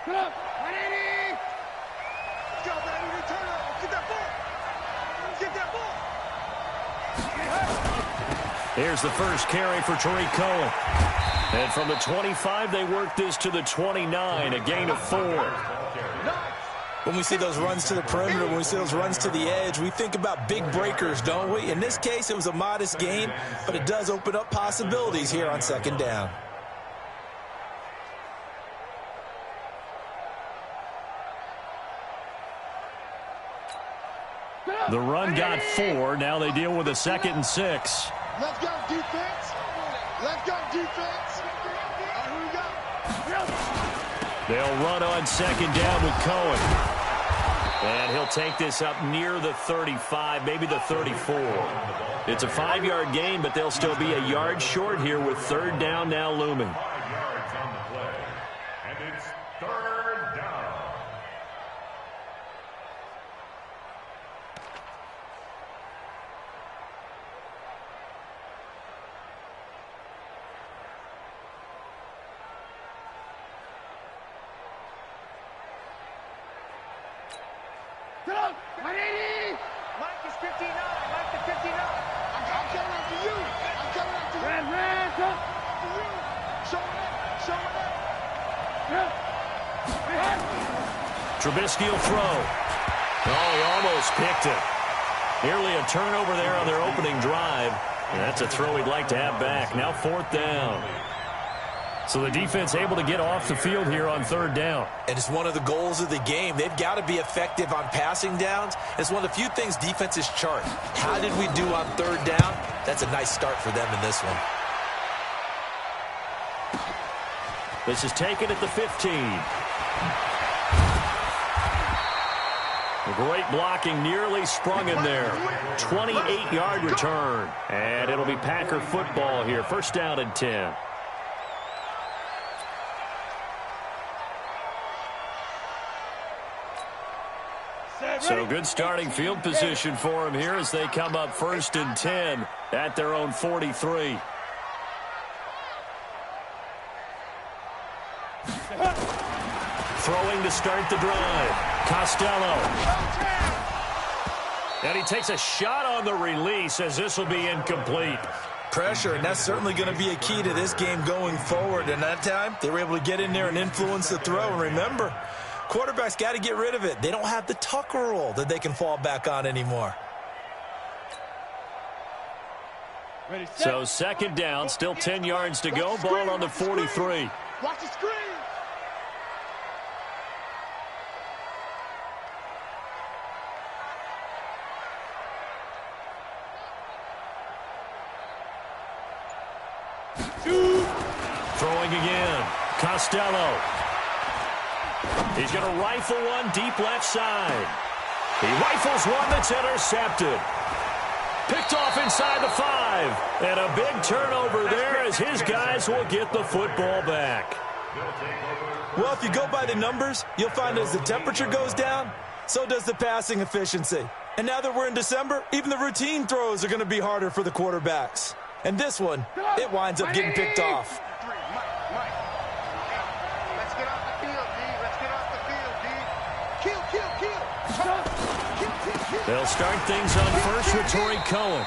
Go, baby, return it. Get that ball. Get that ball. Here's the first carry for Tariq Cohen. And from the 25, they work this to the 29, a gain of 4. When we see those runs to the perimeter, when we see those runs to the edge, we think about big breakers, don't we? In this case, it was a modest gain, but it does open up possibilities here on second down. The run got 4. Now they deal with a 2nd and 6. Let's go, defense. Let's go, defense. Here we go. They'll run on 2nd down with Cohen. And he'll take this up near the 35, maybe the 34. It's a 5-yard gain, but they'll still be a yard short here with 3rd down now looming. 5 yards on the play. And it's 3rd down. Mike is 59. Mike is 59. I'm coming after you. I'm coming after you. After you. Show it up. Show it up. Trubisky will throw. Oh, he almost picked it. Nearly a turnover there on their opening drive. And that's a throw he'd like to have back. Now 4th down. So the defense able to get off the field here on 3rd down. And it's one of the goals of the game. They've got to be effective on passing downs. It's one of the few things defenses chart. How did we do on 3rd down? That's a nice start for them in this one. This is taken at the 15. Great blocking, nearly sprung him there. 28-yard return. And it'll be Packer football here. 1st down and 10. So good starting field position for them here as they come up 1st and 10 at their own 43. Throwing to start the drive. Costello. And he takes a shot on the release as this will be incomplete. Pressure, and that's certainly going to be a key to this game going forward. And that time, they were able to get in there and influence the throw. And remember, quarterbacks got to get rid of it. They don't have the Tucker rule that they can fall back on anymore. So 2nd down, still 10 yards to go. Ball on the 43. Watch the screen. Throwing again. Costello. He's going to rifle one deep left side. He rifles one that's intercepted. Picked off inside the 5. And a big turnover there as his guys will get the football back. Well, if you go by the numbers, you'll find as the temperature goes down, so does the passing efficiency. And now that we're in December, even the routine throws are going to be harder for the quarterbacks. And this one, it winds up getting picked off. Let's get off the field, D. Let's get off the field, D. Kill. They'll start things on 1st with Tariq Cohen.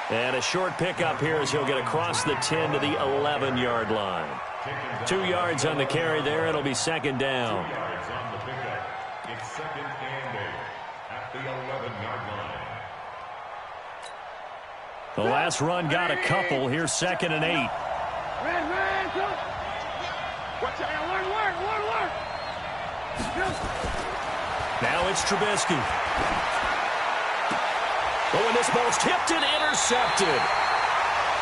And a short pickup here as he'll get across the 10 to the 11-yard line. 2 yards on the carry there. It'll be 2nd down. 2 yards on the pickup. It's 2nd and 8 at the 11-yard line. The last run got a couple. Here's 2nd and 8. Now it's Trubisky. Oh, and this ball's tipped and intercepted.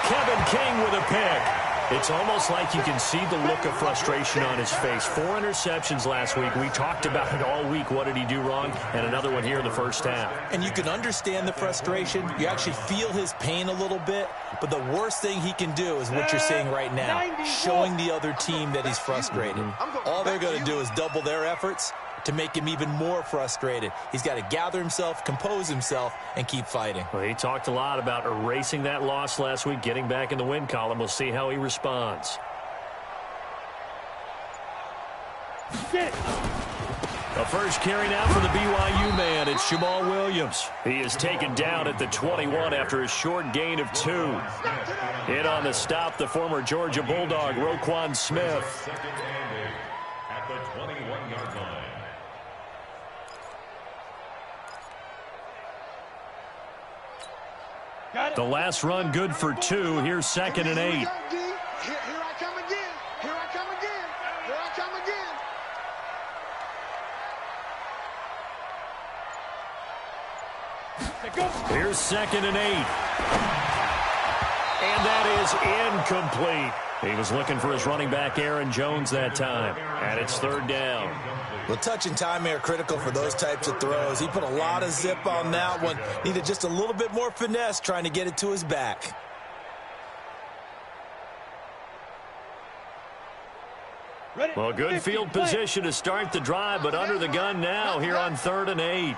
Kevin King with a pick. It's almost like you can see the look of frustration on his face. 4 interceptions last week. We talked about it all week. What did he do wrong? And another one here in the first half. And you can understand the frustration. You actually feel his pain a little bit. But the worst thing he can do is what you're seeing right now, showing the other team that he's frustrated. All they're going to do is double their efforts to make him even more frustrated. He's got to gather himself, compose himself, and keep fighting. Well, he talked a lot about erasing that loss last week, getting back in the win column. We'll see how he responds. The first carry now for the BYU man. It's Jamal Williams. He is taken down at the 21 after a short gain of 2. In on the stop, the former Georgia Bulldog, Roquan Smith. Second and 8 at the 21-yard line. The last run good for 2. Here's 2nd and 8. Here I come again. Here I come again. Here I come again. Here's 2nd and 8. And that is incomplete. He was looking for his running back, Aaron Jones, that time. And it's 3rd down. Well, touch and time are critical for those types of throws. He put a lot of zip on that one. Needed just a little bit more finesse trying to get it to his back. Well, good field position to start the drive, but under the gun now here on 3rd and 8.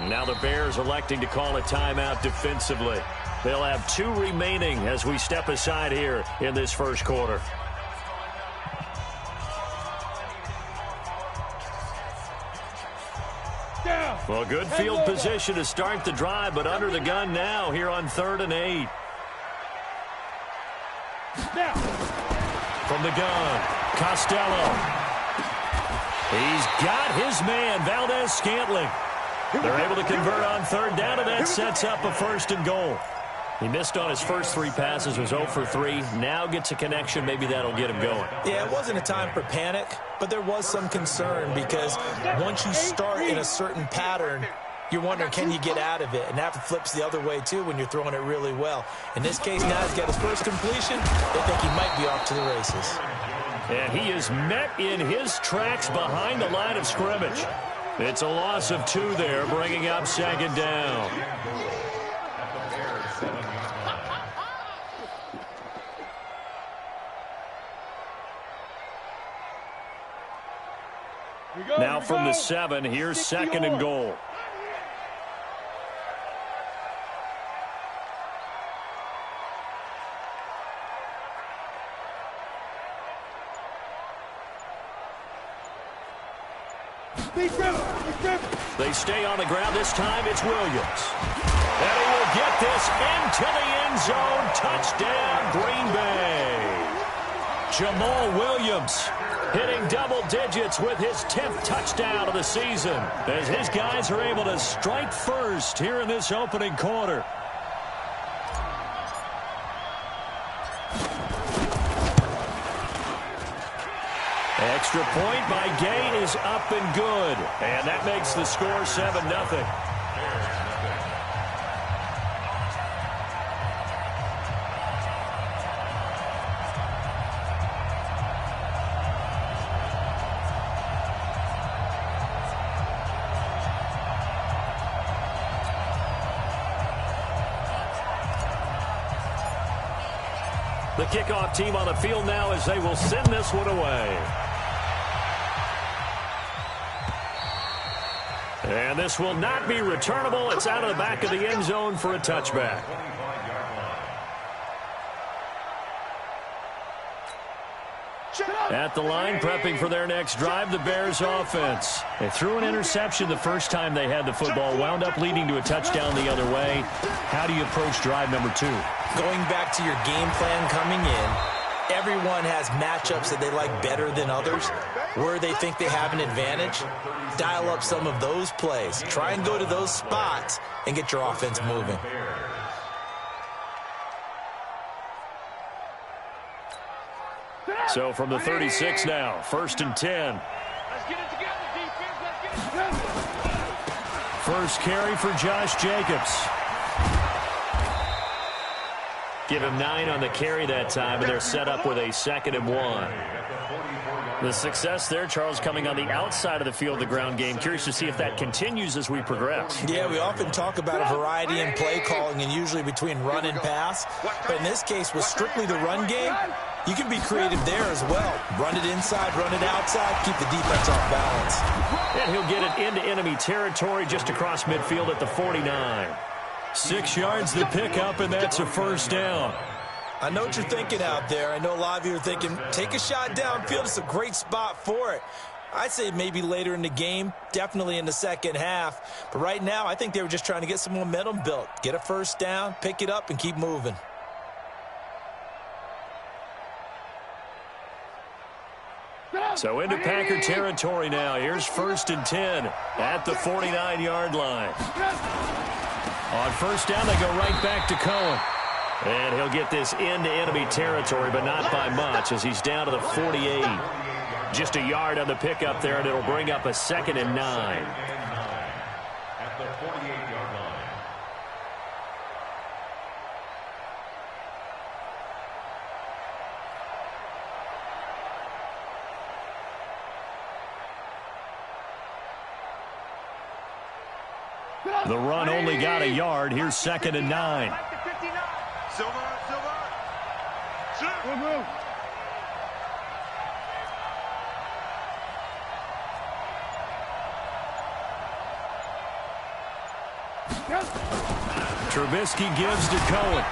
Now the Bears electing to call a timeout defensively. They'll have 2 remaining as we step aside here in this first quarter. Well, good field position to start the drive, but under the gun now here on 3rd and 8. From the gun, Costello. He's got his man, Valdez-Scantling. They're able to convert on 3rd down, and that sets up a 1st and goal. He missed on his first 3 passes, was 0 for 3. Now gets a connection. Maybe that'll get him going. Yeah, it wasn't a time for panic, but there was some concern because once you start in a certain pattern, you're wondering, can you get out of it? And that flips the other way, too, when you're throwing it really well. In this case, now he's got his first completion. They think he might be off to the races. And he is met in his tracks behind the line of scrimmage. It's a loss of 2 there, bringing up 2nd down. Now from the 7, here's 2nd and goal. They stay on the ground. This time it's Williams. And he will get this into the end zone. Touchdown, Green Bay. Jamal Williams hitting double digits with his 10th touchdown of the season as his guys are able to strike first here in this opening quarter. Extra point by Gay is up and good. And that makes the score 7-0. The kickoff team on the field now as they will send this one away. And this will not be returnable. It's out of the back of the end zone for a touchback. At the line, prepping for their next drive, the Bears offense. They threw an interception the first time they had the football, wound up leading to a touchdown the other way. How do you approach drive number 2? Going back to your game plan coming in, everyone has matchups that they like better than others, where they think they have an advantage. Dial up some of those plays. Try and go to those spots and get your offense moving. So from the 36 now, 1st and 10. Let's get it together, defense. Let's get it together. First carry for Josh Jacobs. Give him 9 on the carry that time, and they're set up with a 2nd and 1. The success there, Charles, coming on the outside of the field, the ground game. Curious to see if that continues as we progress. Yeah, we often talk about a variety in play calling and usually between run and pass. But in this case, with strictly the run game, you can be creative there as well. Run it inside, run it outside, keep the defense off balance. And he'll get it into enemy territory just across midfield at the 49. 6 yards the pickup, and that's a 1st down. I know what you're thinking out there. I know a lot of you are thinking, take a shot downfield. It's a great spot for it. I'd say maybe later in the game, definitely in the second half. But right now, I think they were just trying to get some momentum built. Get a first down, pick it up, and keep moving. So into Packer territory now. Here's 1st and 10 at the 49-yard line. On first down, they go right back to Cohen. And he'll get this into enemy territory, but not by much as he's down to the 48. Just a yard on the pickup there, and it'll bring up a 2nd and 9. At the 48-yard line. The run only got a yard. Here's 2nd and 9. Trubisky gives to Cohen.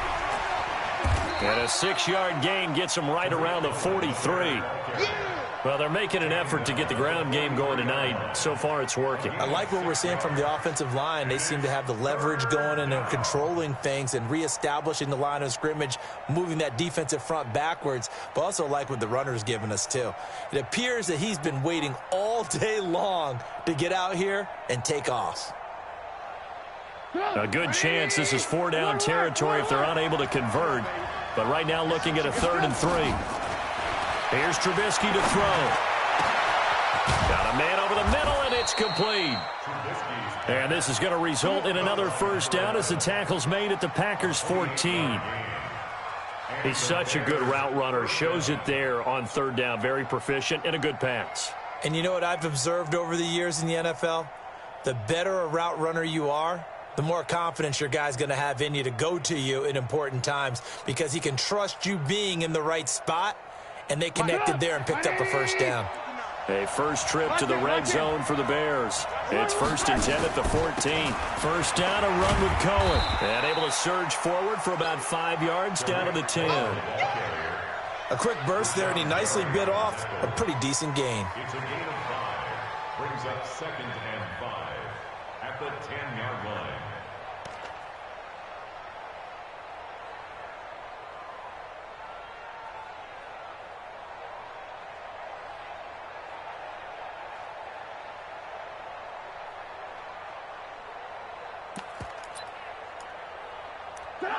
And a 6-yard gain gets him right around the 43. Well, they're making an effort to get the ground game going tonight. So far, it's working. I like what we're seeing from the offensive line. They seem to have the leverage going and they're controlling things and reestablishing the line of scrimmage, moving that defensive front backwards, but also like what the runner's giving us, too. It appears that he's been waiting all day long to get out here and take off. A good chance this is 4-down territory if they're unable to convert. But right now looking at a 3rd and 3. Here's Trubisky to throw. Got a man over the middle, and it's complete. And this is going to result in another first down as the tackle's made at the Packers' 14. He's such a good route runner. Shows it there on 3rd down. Very proficient and a good pass. And you know what I've observed over the years in the NFL? The better a route runner you are, the more confidence your guy's going to have in you to go to you in important times because he can trust you being in the right spot, and they connected there and picked up a first down. A first trip to the red zone for the Bears. It's 1st and 10 at the 14. First down, a run with Cohen. And able to surge forward for about 5 yards down to the 10. A quick burst there, and he nicely bit off a pretty decent gain. It's a gain of 5. Brings up 2nd and 5 at the 10-yard line.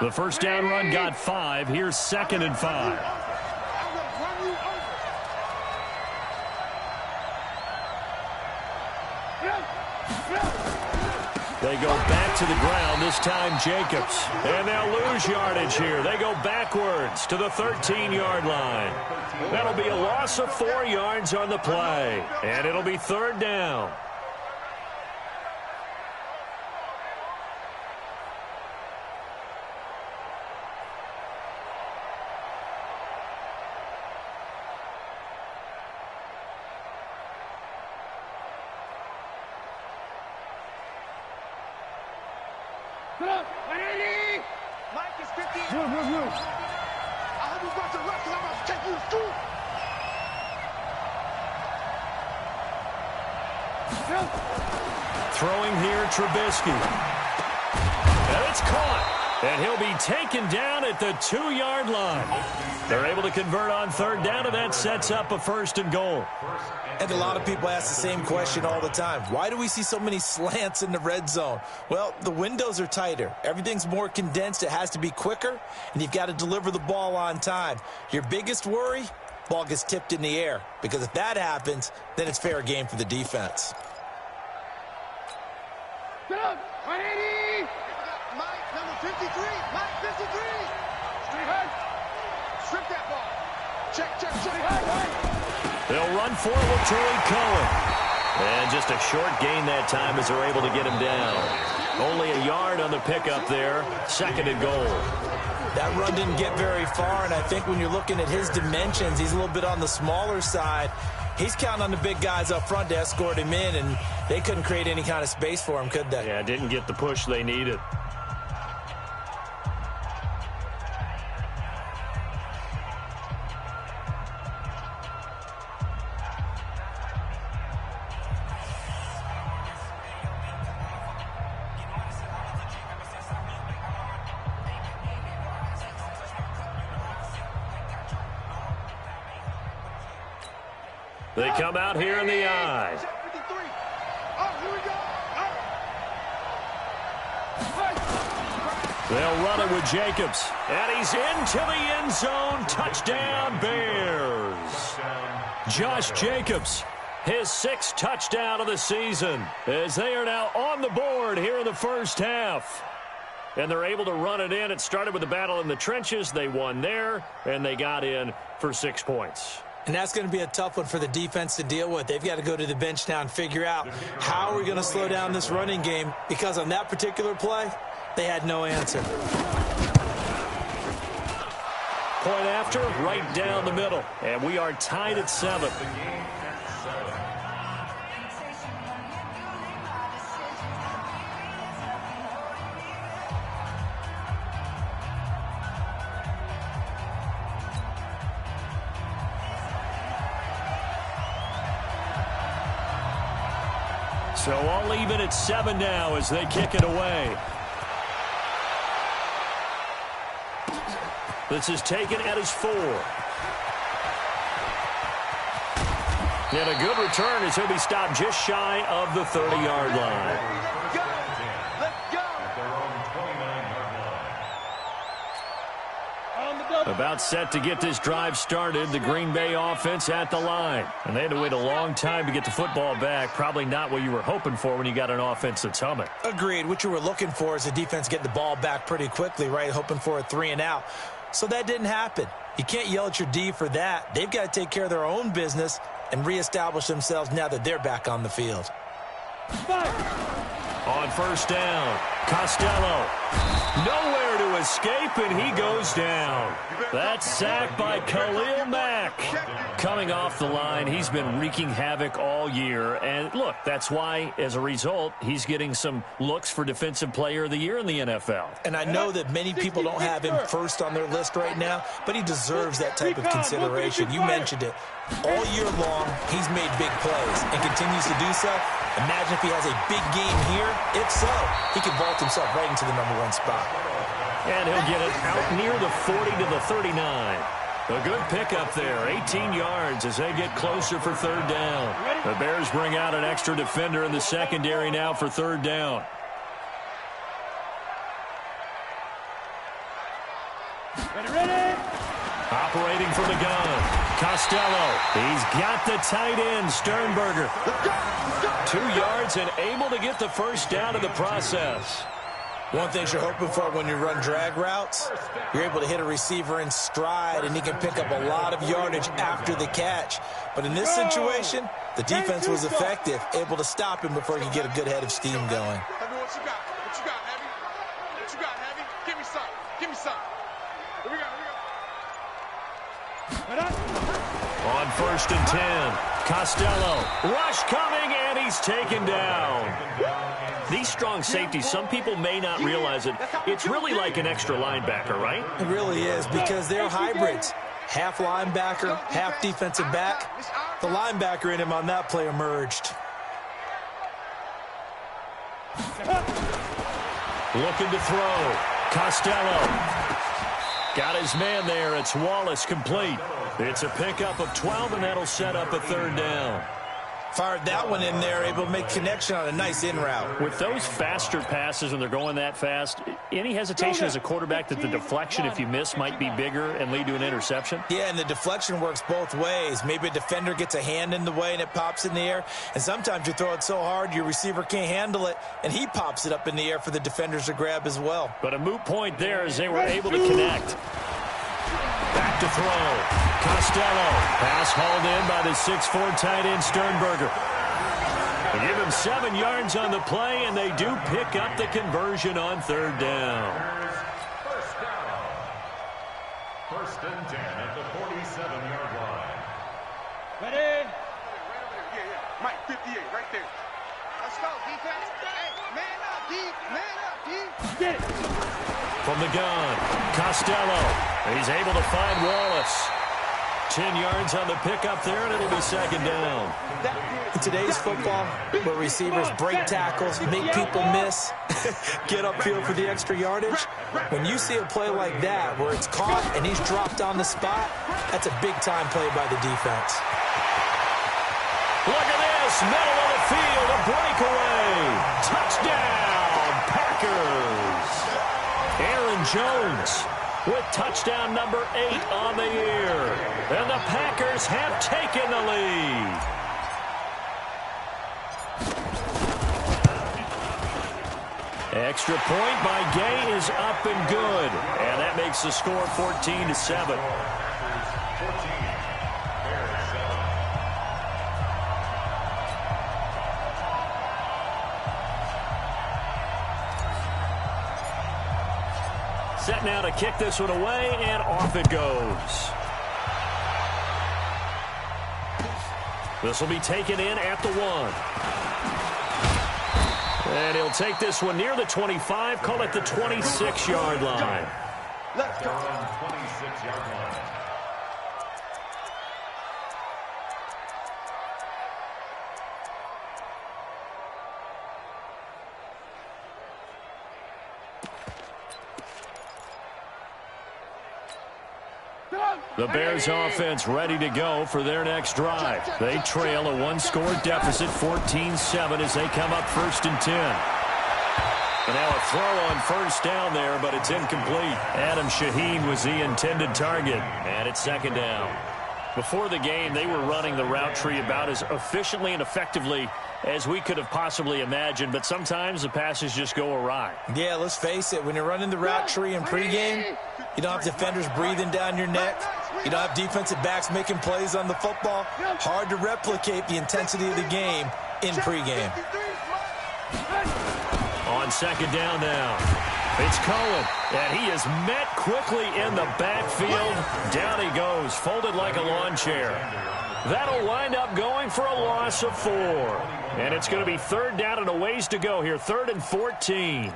The first down run got 5. Here's 2nd and 5. They go back to the ground, this time Jacobs. And they'll lose yardage here. They go backwards to the 13-yard line. That'll be a loss of 4 yards on the play. And it'll be 3rd down. Mike is 15. I hope you got the rest because I'm about to take you through. Throwing here, Trubisky. And it's caught. And he'll be taken down at the 2-yard line. They're able to convert on 3rd down, and that sets up a 1st and goal. And a lot of people ask the same question all the time. Why do we see so many slants in the red zone? Well, the windows are tighter. Everything's more condensed. It has to be quicker, and you've got to deliver the ball on time. Your biggest worry, ball gets tipped in the air, because if that happens, then it's fair game for the defense. Get up, 180. Mike, number 53. Mike, 53. Straight high. Strip that ball. Check. They'll run forward with Troy Cohen. And just a short gain that time as they're able to get him down. Only a yard on the pickup there. 2nd and goal. That run didn't get very far, and I think when you're looking at his dimensions, he's a little bit on the smaller side. He's counting on the big guys up front to escort him in, and they couldn't create any kind of space for him, could they? Yeah, didn't get the push they needed. They come out here in the I. They'll run it with Jacobs. And he's into the end zone. Touchdown, Bears. Josh Jacobs, his 6th touchdown of the season, as they are now on the board here in the first half. And they're able to run it in. It started with the battle in the trenches. They won there, and they got in for 6 points. And that's going to be a tough one for the defense to deal with. They've got to go to the bench now and figure out how are we going to slow down this running game, because on that particular play, they had no answer. Point after, right down the middle. And we are tied at 7. So all even at 7 now as they kick it away. This is taken at his 4. And a good return as he'll be stopped just shy of the 30-yard line. About set to get this drive started, the Green Bay offense at the line. And they had to wait a long time to get the football back. Probably not what you were hoping for when you got an offense that's humming. Agreed. What you were looking for is the defense getting the ball back pretty quickly, right? Hoping for a 3 and out. So that didn't happen. You can't yell at your D for that. They've got to take care of their own business and reestablish themselves now that they're back on the field. On first down, Costello. Nowhere to escape, and he goes down. That's sacked by Khalil Mack. Coming off the line, he's been wreaking havoc all year. And, look, that's why, as a result, he's getting some looks for Defensive Player of the Year in the NFL. And I know that many people don't have him first on their list right now, but he deserves that type of consideration. You mentioned it. All year long, he's made big plays and continues to do so. Imagine if he has a big game here. If so, he can vault himself right into the #1 spot. And he'll get it out near the 40 to the 39. A good pickup there, 18 yards as they get closer for 3rd down. The Bears bring out an extra defender in the secondary now for 3rd down. Ready. Operating from the gun, Costello. He's got the tight end, Sternberger. 2 yards and able to get the first down in the process. One thing you're hoping for when you run drag routes, you're able to hit a receiver in stride, and he can pick up a lot of yardage after the catch. But in this situation, the defense was effective, able to stop him before he could get a good head of steam going. Heavy, what you got? What you got, Heavy? What you got, Heavy? Give me some. Give me some. Here we go. On 1st and 10, Costello. Rush coming, and he's taken down. These strong safeties, some people may not realize it. It's really like an extra linebacker, right? It really is, because they're hybrids. Half linebacker, half defensive back. The linebacker in him on that play emerged. Looking to throw. Costello. Got his man there. It's Wallace complete. It's a pickup of 12, and that'll set up a 3rd down. Fired that one in there, able to make connection on a nice in route. With those faster passes, and they're going that fast, any hesitation as a quarterback that the deflection, if you miss, might be bigger and lead to an interception? Yeah, and the deflection works both ways. Maybe a defender gets a hand in the way and it pops in the air, and sometimes you throw it so hard your receiver can't handle it, and he pops it up in the air for the defenders to grab as well. But a moot point there as they were able to connect. Back to throw. Costello. Pass hauled in by the 6'4" tight end Sternberger. They give him 7 yards on the play, and they do pick up the conversion on 3rd down. First down. 1st and 10 at the 47-yard line. Ready? Right over there. Yeah. Mike, 58, right there. Let's go, defense. Hey, man up, D. Man up, D. Get it. From the gun, Costello. He's able to find Wallace. 10 yards on the pickup there, and it'll be 2nd down. In today's football, where receivers break tackles, make people miss, get upfield for the extra yardage, when you see a play like that where it's caught and he's dropped on the spot, that's a big-time play by the defense. Look at this, middle of the field, a breakaway. Touchdown, Packers. Aaron Jones with touchdown number 8 on the year. And the Packers have taken the lead. Extra point by Gay is up and good. And that makes the score 14-7. Set now to kick this one away, and off it goes. This will be taken in at the 1. And he'll take this one near the 25, call it the 26-yard line. Let's go. 26-yard line. The Bears offense ready to go for their next drive. They trail a one-score deficit, 14-7, as they come up 1st and 10. And now a throw on first down there, but it's incomplete. Adam Shaheen was the intended target, and it's 2nd down. Before the game, they were running the route tree about as efficiently and effectively as we could have possibly imagined, but sometimes the passes just go awry. Yeah, let's face it, when you're running the route tree in pregame, you don't have defenders breathing down your neck. You don't have defensive backs making plays on the football. Hard to replicate the intensity of the game in pregame. On 2nd down now, it's Cohen, and he is met quickly in the backfield. Down he goes, folded like a lawn chair. That'll wind up going for a loss of 4. And it's going to be 3rd down and a ways to go here, 3rd and 14.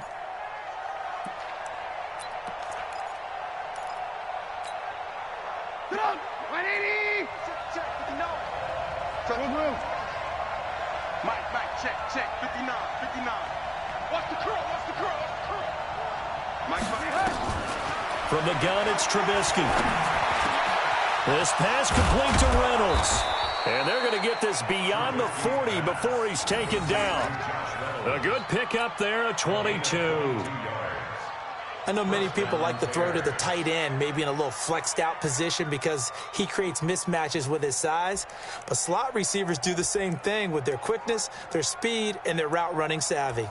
Mike, check, 59. What's the curl? Mike. From the gun, it's Trubisky. This pass complete to Reynolds. And they're going to get this beyond the 40 before he's taken down. A good pickup there at 22. I know many people like to throw to the tight end, maybe in a little flexed out position because he creates mismatches with his size. But slot receivers do the same thing with their quickness, their speed, and their route running savvy.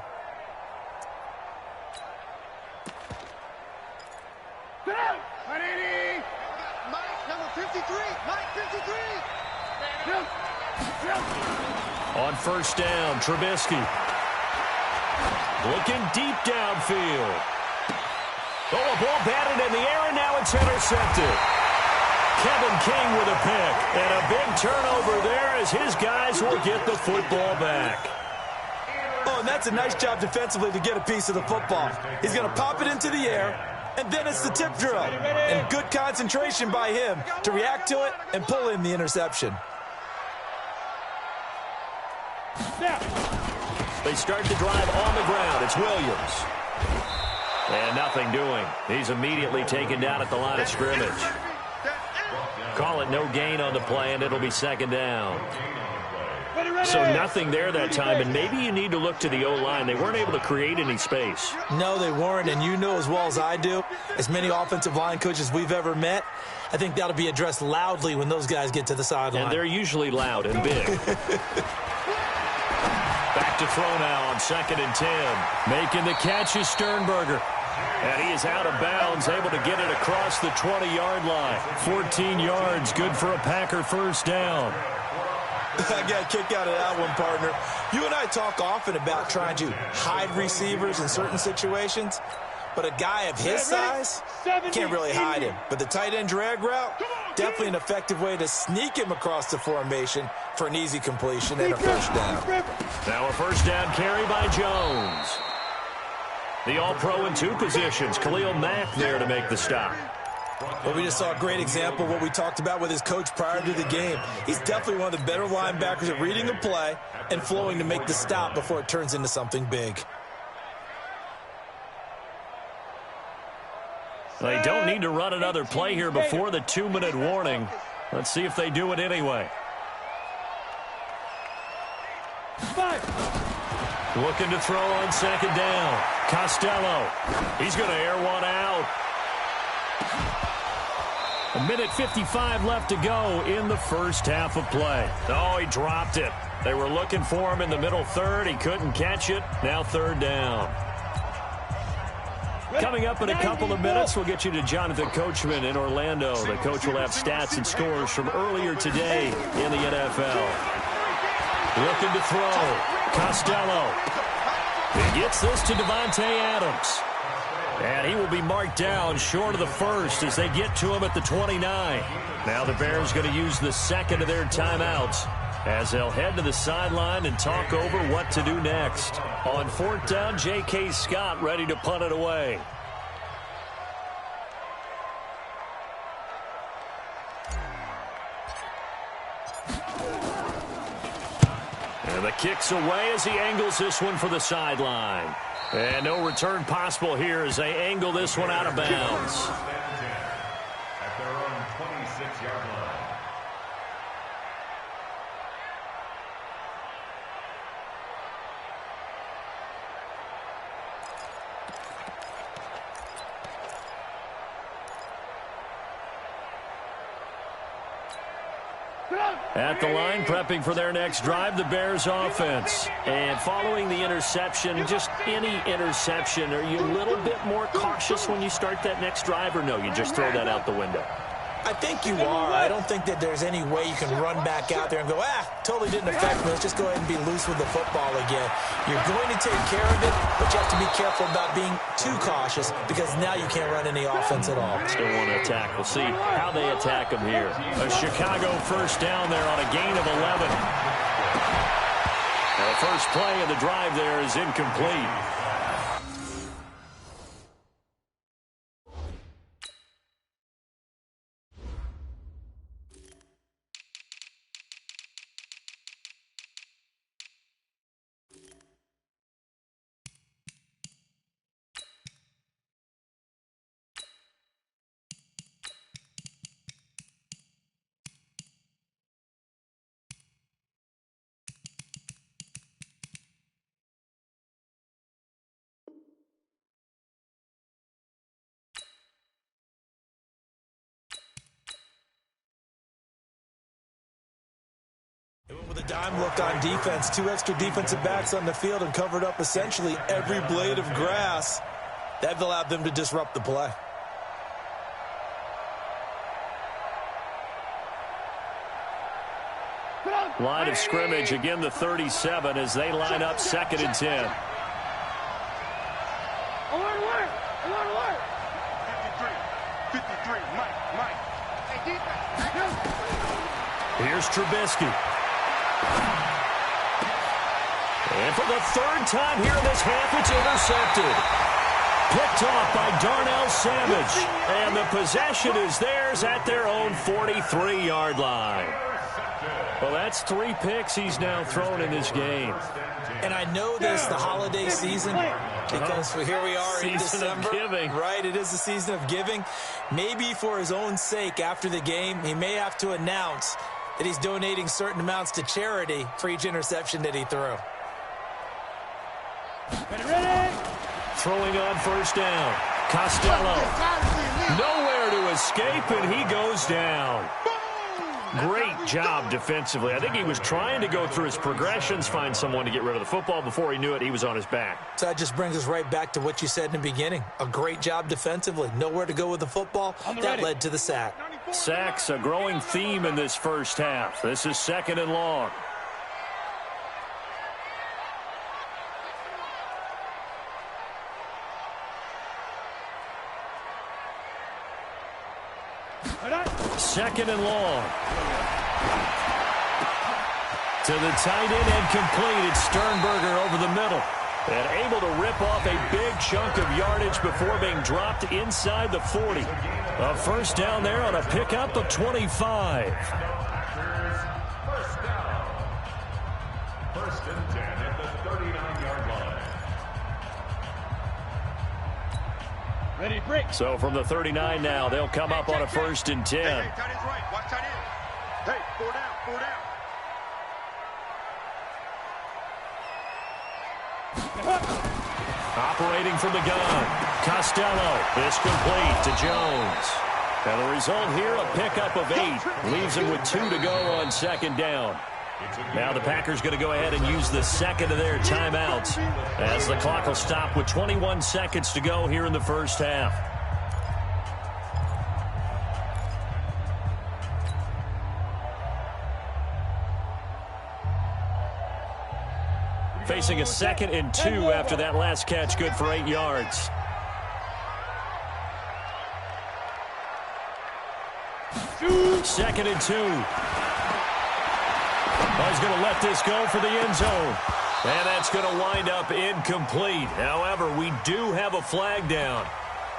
On first down, Trubisky. Looking deep downfield. Oh, a ball batted in the air, and now it's intercepted. Kevin King with a pick. And a big turnover there as his guys will get the football back. Oh, and that's a nice job defensively to get a piece of the football. He's going to pop it into the air, and then it's the tip drill. And good concentration by him to react to it and pull in the interception. They start the drive on the ground. It's Williams. And nothing doing. He's immediately taken down at the line of scrimmage. Call it no gain on the play, and it'll be 2nd down. So nothing there that time, and maybe you need to look to the O-line. They weren't able to create any space. No, they weren't, and you know as well as I do, as many offensive line coaches we've ever met, I think that'll be addressed loudly when those guys get to the sideline. And they're usually loud and big. Back to throw now on 2nd and 10. Making the catch is Sternberger. And he is out of bounds, able to get it across the 20-yard line. 14 yards, good for a Packer first down. I got a kick out of that one, partner. You and I talk often about trying to hide receivers in certain situations, but a guy of his size can't really hide him. But the tight end drag route, definitely an effective way to sneak him across the formation for an easy completion and a first down. Now a first down carry by Jones. The All-Pro in 2 positions. Khalil Mack there to make the stop. But we just saw a great example of what we talked about with his coach prior to the game. He's definitely one of the better linebackers at reading a play and flowing to make the stop before it turns into something big. They don't need to run another play here before the 2-minute warning. Let's see if they do it anyway. Looking to throw on second down. Costello. He's going to air one out. 1:55 left to go in the first half of play. Oh, he dropped it. They were looking for him in the middle third. He couldn't catch it. Now third down. Coming up in a couple of minutes, we'll get you to Jonathan Coachman in Orlando. The coach will have stats and scores from earlier today in the NFL. Looking to throw. Costello. He gets this to Devontae Adams. And he will be marked down short of the first as they get to him at the 29. Now the Bears going to use the second of their timeouts as they'll head to the sideline and talk over what to do next. On fourth down, J.K. Scott ready to punt it away. And the kick's away as he angles this one for the sideline. And no return possible here as they angle this one out of bounds. At their own 26-yard line. At the line, prepping for their next drive, the Bears offense. And following the interception, just any interception, are you a little bit more cautious when you start that next drive, or no, you just throw that out the window? I think you are. I don't think that there's any way you can run back out there and go, totally didn't affect me. Let's just go ahead and be loose with the football again. You're going to take care of it, but you have to be careful about being too cautious because now you can't run any offense at all. Still want to attack. We'll see how they attack them here. A Chicago first down there on a gain of 11. The first play of the drive there is incomplete. With a dime look on defense, 2 extra defensive backs on the field and covered up essentially every blade of grass. That allowed them to disrupt the play. Line of scrimmage, again the 37 as they line up 2nd and 10. 53, Mike. Hey, defense. Here's Trubisky. And for the 3rd time here in this half, it's intercepted. Picked off by Darnell Savage. And the possession is theirs at their own 43-yard line. Well, that's 3 picks he's now thrown in this game. And I know this, the holiday season, because here we are in December. Season of giving. Right, it is the season of giving. Maybe for his own sake after the game, he may have to announce that he's donating certain amounts to charity for each interception that he threw. Ready? Throwing on first down. Costello. Nowhere to escape, and he goes down. Great job defensively. I think he was trying to go through his progressions, find someone to get rid of the football. Before he knew it, he was on his back. So that just brings us right back to what you said in the beginning. A great job defensively. Nowhere to go with the football. That led to the sack. Sacks, a growing theme in this first half. This is 2nd and long. Second and long. To the tight end and complete. It's Sternberger over the middle. And able to rip off a big chunk of yardage before being dropped inside the 40. A first down there on a pickup of 25. First down. 1st and 10 at the 39-yard line. Ready, break. So from the 39 now, they'll come up on a 1st and 10. Hey, tight end's right. Watch tight end. Hey, 4 down. Operating from the gun. Costello is complete to Jones. And the result here, a pickup of 8. Leaves him with 2 to go on second down. Now the Packers going to go ahead and use the second of their timeouts as the clock will stop with 21 seconds to go here in the first half. Facing a 2nd and 2 after that last catch, good for 8 yards. Second and 2. Oh, he's going to let this go for the end zone. And that's going to wind up incomplete. However, we do have a flag down.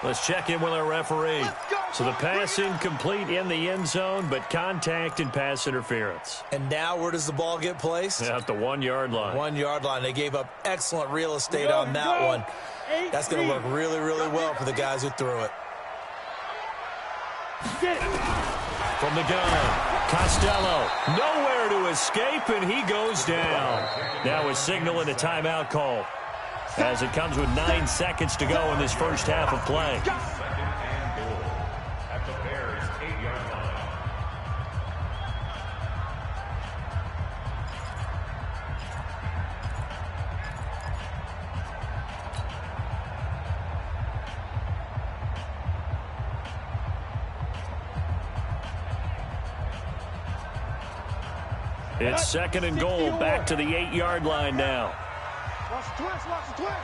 Let's check in with our referee. So the pass incomplete in the end zone, but contact and pass interference. And now where does the ball get placed? At the 1-yard line. 1-yard line. They gave up excellent real estate on that one. That's going to work really, really well for the guys who threw it. From the gun, Costello, nowhere to escape, and he goes down. Now a signal and a timeout call as it comes with 9 seconds to go in this first half of play. Second and goal at the Bears' 8-yard line. It's 2nd and goal, back to the 8-yard line now. Watch the twist, watch the twist.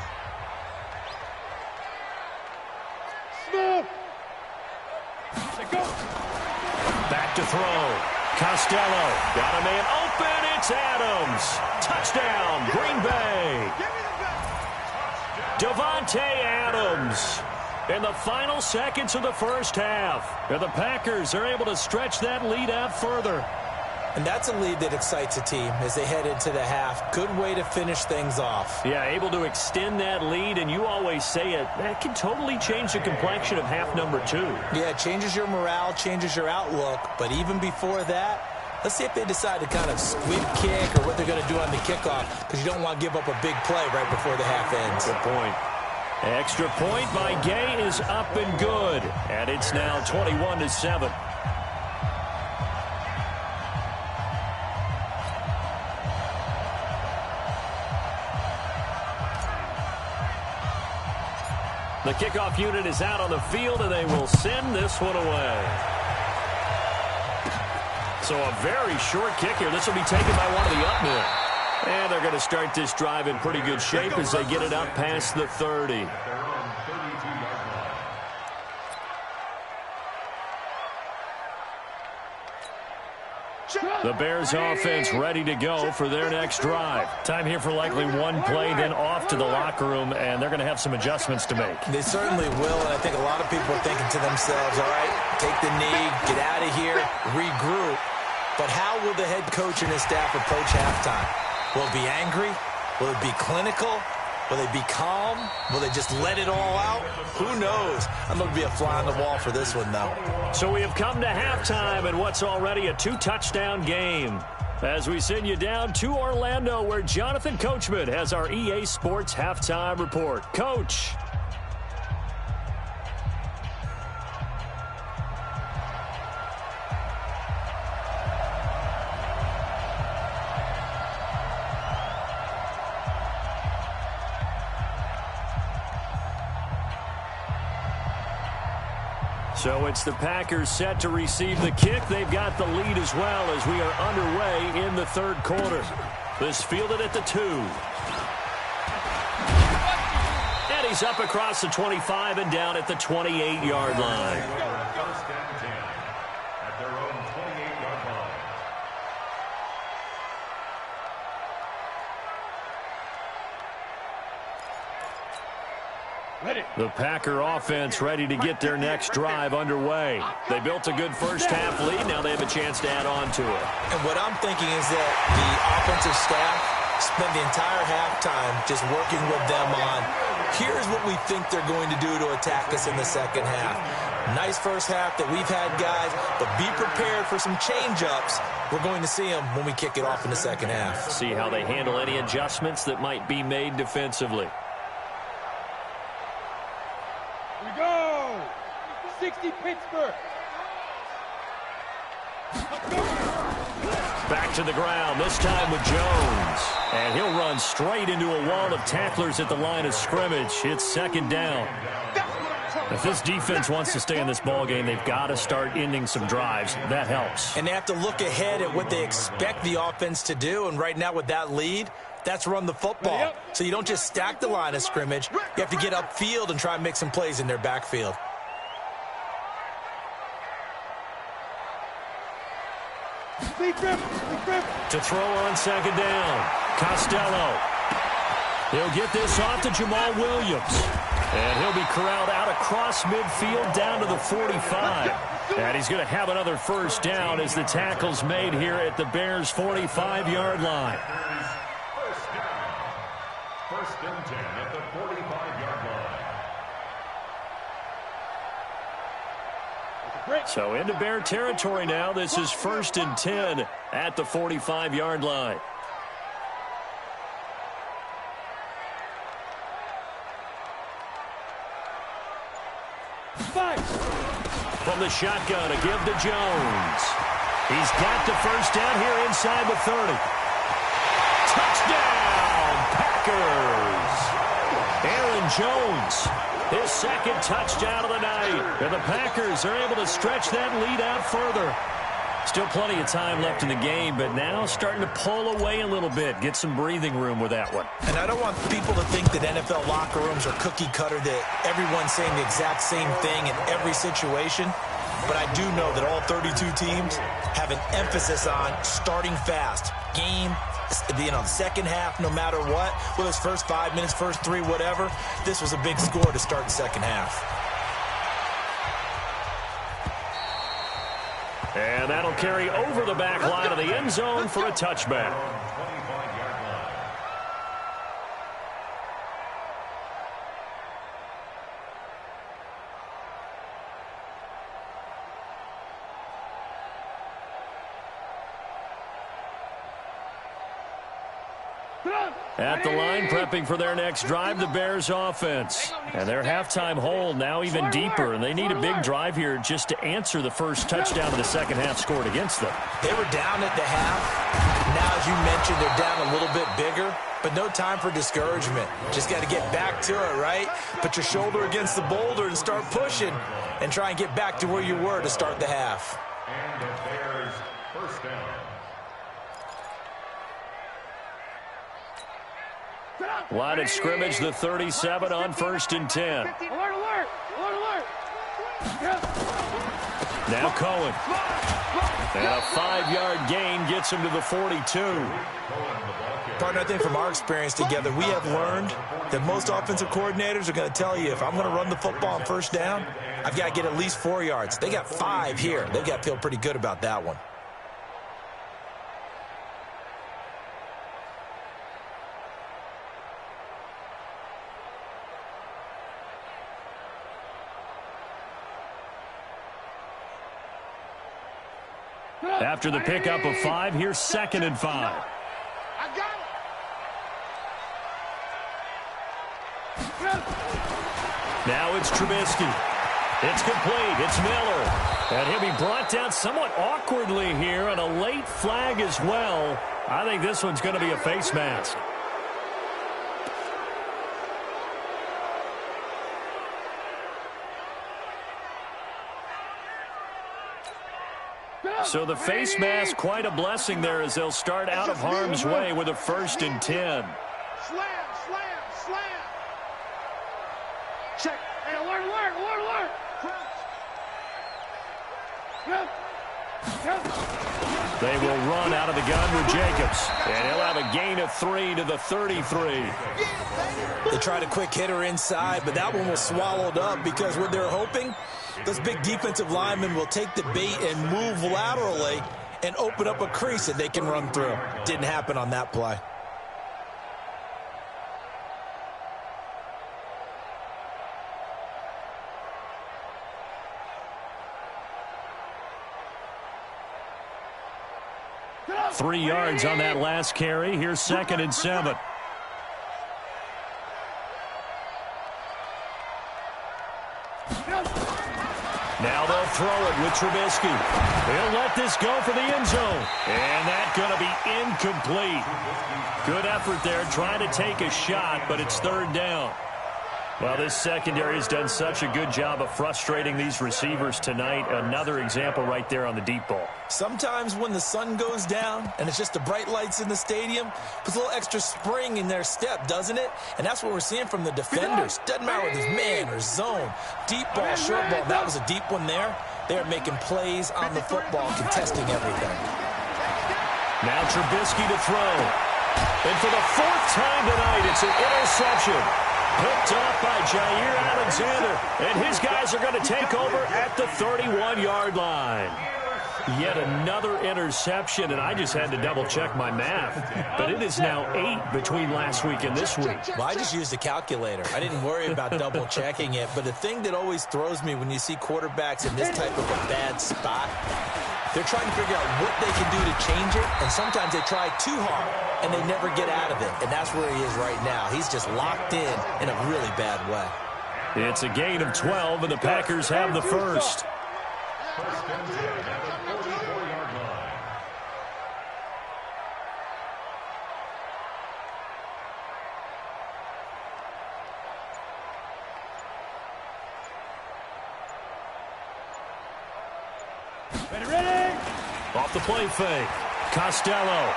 Snap. Back to throw. Costello got a man open. It's Adams. Touchdown, Green Bay. Davante Adams in the final seconds of the first half. And the Packers are able to stretch that lead out further. And that's a lead that excites a team as they head into the half. Good way to finish things off. Yeah, able to extend that lead, and you always say it, that can totally change the complexion of half number 2. Yeah, it changes your morale, changes your outlook. But even before that, let's see if they decide to kind of squib kick or what they're going to do on the kickoff, because you don't want to give up a big play right before the half ends. Good point. Extra point by Gay is up and good, and it's now 21-7. The kickoff unit is out on the field, and they will send this one away. So a very short kick here. This will be taken by one of the up men. And they're going to start this drive in pretty good shape as they get it up past the 30. The Bears offense ready to go for their next drive. Time here for likely one play, then off to the locker room, and they're going to have some adjustments to make. They certainly will, and I think a lot of people are thinking to themselves, all right, take the knee, get out of here, regroup. But how will the head coach and his staff approach halftime? Will it be angry? Will it be clinical? Will they be calm? Will they just let it all out? Who knows? I'm going to be a fly on the wall for this one, though. So we have come to halftime in what's already a 2-touchdown game. As we send you down to Orlando, where Jonathan Coachman has our EA Sports halftime report. Coach. So it's the Packers set to receive the kick. They've got the lead as well as we are underway in the third quarter. This fielded at the 2. And he's up across the 25 and down at the 28-yard line. First and 10 at their own 28-yard line. The Packer offense ready to get their next drive underway. They built a good first half lead. Now they have a chance to add on to it. And what I'm thinking is that the offensive staff spent the entire halftime just working with them on, here's what we think they're going to do to attack us in the second half. Nice first half that we've had, guys, but be prepared for some change-ups. We're going to see them when we kick it off in the second half. See how they handle any adjustments that might be made defensively. Here we go. 60 Pittsburgh. Back to the ground, this time with Jones. And he'll run straight into a wall of tacklers at the line of scrimmage. It's second down. If this defense wants to stay in this ballgame, they've got to start ending some drives. That helps. And they have to look ahead at what they expect the offense to do. And right now with that lead, that's run the football. So you don't just stack the line of scrimmage. You have to get upfield and try and make some plays in their backfield. To throw on second down, Costello. He'll get this off to Jamal Williams. And he'll be corralled out across midfield down to the 45. And he's going to have another first down as the tackle's made here at the Bears' 45-yard line. First and 10 at the 45-yard line. So into Bear territory now. This is first and 10 at the 45-yard line. From the shotgun, a give to Jones. He's got the first down here inside the 30. Touchdown, Packers! Aaron Jones, his second touchdown of the night. And the Packers are able to stretch that lead out further. Still plenty of time left in the game, but now starting to pull away a little bit. Get some breathing room with that one. And I don't want people to think that NFL locker rooms are cookie cutter, that everyone's saying the exact same thing in every situation. But I do know that all 32 teams have an emphasis on starting fast. Game, second half, no matter what. Whether it's first 5 minutes, first 3, whatever. This was a big score to start the second half. And that'll carry over the back line of the end zone for a touchback. At the line, prepping for their next drive, the Bears offense. And their halftime hole now even deeper, and they need a big drive here just to answer the first touchdown of the second half scored against them. They were down at the half. Now, as you mentioned, they're down a little bit bigger, but no time for discouragement. Just got to get back to it, right? Put your shoulder against the boulder and start pushing and try and get back to where you were to start the half. And the Bears first down. Line of scrimmage, the 37 on first and 10. Alert, alert! Alert, alert! Now Cohen. And a 5-yard gain gets him to the 42. Partner, I think from our experience together, we have learned that most offensive coordinators are going to tell you, if I'm going to run the football on first down, I've got to get at least 4 yards. They got 5 here. They've got to feel pretty good about that one. After the pickup of 5, here's second and 5. I got it! Now it's Trubisky. It's complete. It's Miller. And he'll be brought down somewhat awkwardly here on a late flag as well. I think this one's going to be a face mask. So the face mask, quite a blessing there as they'll start out of harm's way with a first and 10. Slam, slam, slam! Check. Hey, alert, alert, alert, alert! They will run out of the gun with Jacobs. And he'll have a gain of 3 to the 33. They tried a quick hitter inside, but that one was swallowed up because what they're hoping, those big defensive linemen will take the bait and move laterally and open up a crease that they can run through. Didn't happen on that play. 3 yards on that last carry. Here's 2nd and 7. Now they'll throw it with Trubisky. He'll let this go for the end zone. And that's going to be incomplete. Good effort there trying to take a shot, but it's 3rd down. Well, this secondary has done such a good job of frustrating these receivers tonight. Another example right there on the deep ball. Sometimes when the sun goes down and it's just the bright lights in the stadium, puts a little extra spring in their step, doesn't it? And that's what we're seeing from the defenders. Doesn't matter whether it's man or zone. Deep ball, short ball. That was a deep one there. They're making plays on the football, contesting everything. Now Trubisky to throw. And for the 4th time tonight, it's an interception. Picked off by Jair Alexander. And his guys are going to take over at the 31-yard line. Yet another interception, and I just had to double-check my math. But it is now 8 between last week and this week. Well, I just used a calculator. I didn't worry about double-checking it. But the thing that always throws me when you see quarterbacks in this type of a bad spot, they're trying to figure out what they can do to change it, and sometimes they try too hard, and they never get out of it. And that's where he is right now. He's just locked in a really bad way. It's a gain of 12, and the Packers have the first. First and 10 at the 44-yard line. Ready? Off the play fake. Costello.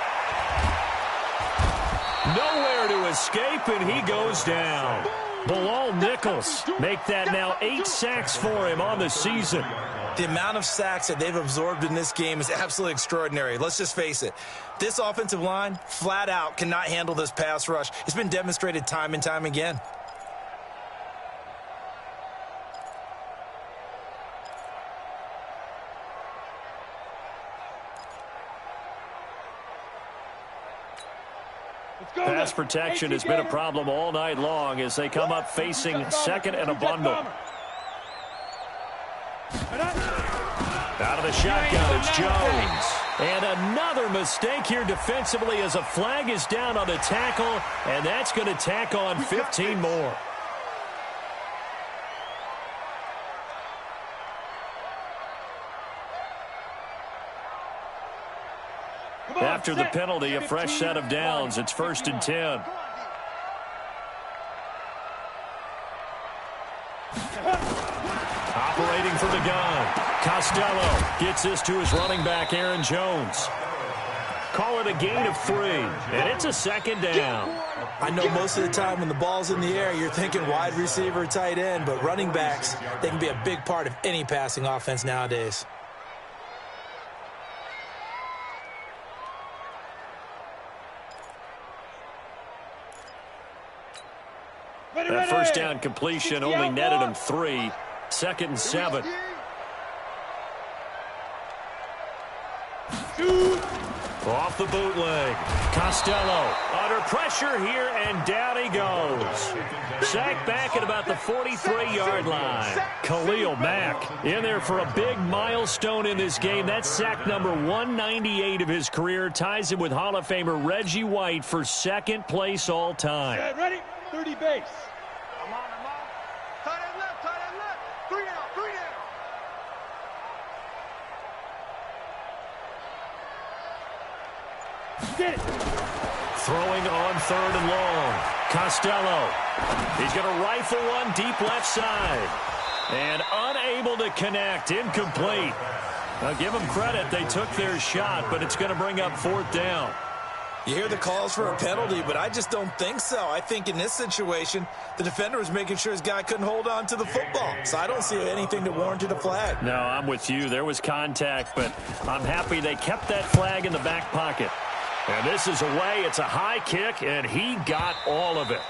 Nowhere to escape, and he goes down. Bilal Nichols make that now 8 sacks for him on the season. The amount of sacks that they've absorbed in this game is absolutely extraordinary. Let's just face it. This offensive line, flat out, cannot handle this pass rush. It's been demonstrated time and time again. Pass protection has been a problem all night long as they come up facing 2nd and a bundle. Out of the shotgun, it's Jones. And another mistake here defensively as a flag is down on the tackle, and that's going to tack on 15 more. After the penalty, a fresh set of downs. It's 1st and 10. Operating from the gun. Costello gets this to his running back, Aaron Jones. Call it a gain of 3, and it's a 2nd down. I know most of the time when the ball's in the air, you're thinking wide receiver, tight end, but running backs, they can be a big part of any passing offense nowadays. That first down completion only netted him 3. 2nd and 7. Off the bootleg. Costello under pressure here, and down he goes. Sacked back at about the 43-yard line. Khalil Mack in there for a big milestone in this game. That's sack number 198 of his career. Ties him with Hall of Famer Reggie White for 2nd place all time. Ready? 30 base. I'm on. Tight end left. 3 down. Get it. Throwing on 3rd and long. Costello. He's going to rifle one deep left side. And unable to connect. Incomplete. Now give them credit. They took their shot, but it's going to bring up 4th down. You hear the calls for a penalty, but I just don't think so. I think in this situation, the defender was making sure his guy couldn't hold on to the football. So I don't see anything that warranted a flag. No, I'm with you. There was contact, but I'm happy they kept that flag in the back pocket. And this is away. It's a high kick, and he got all of it.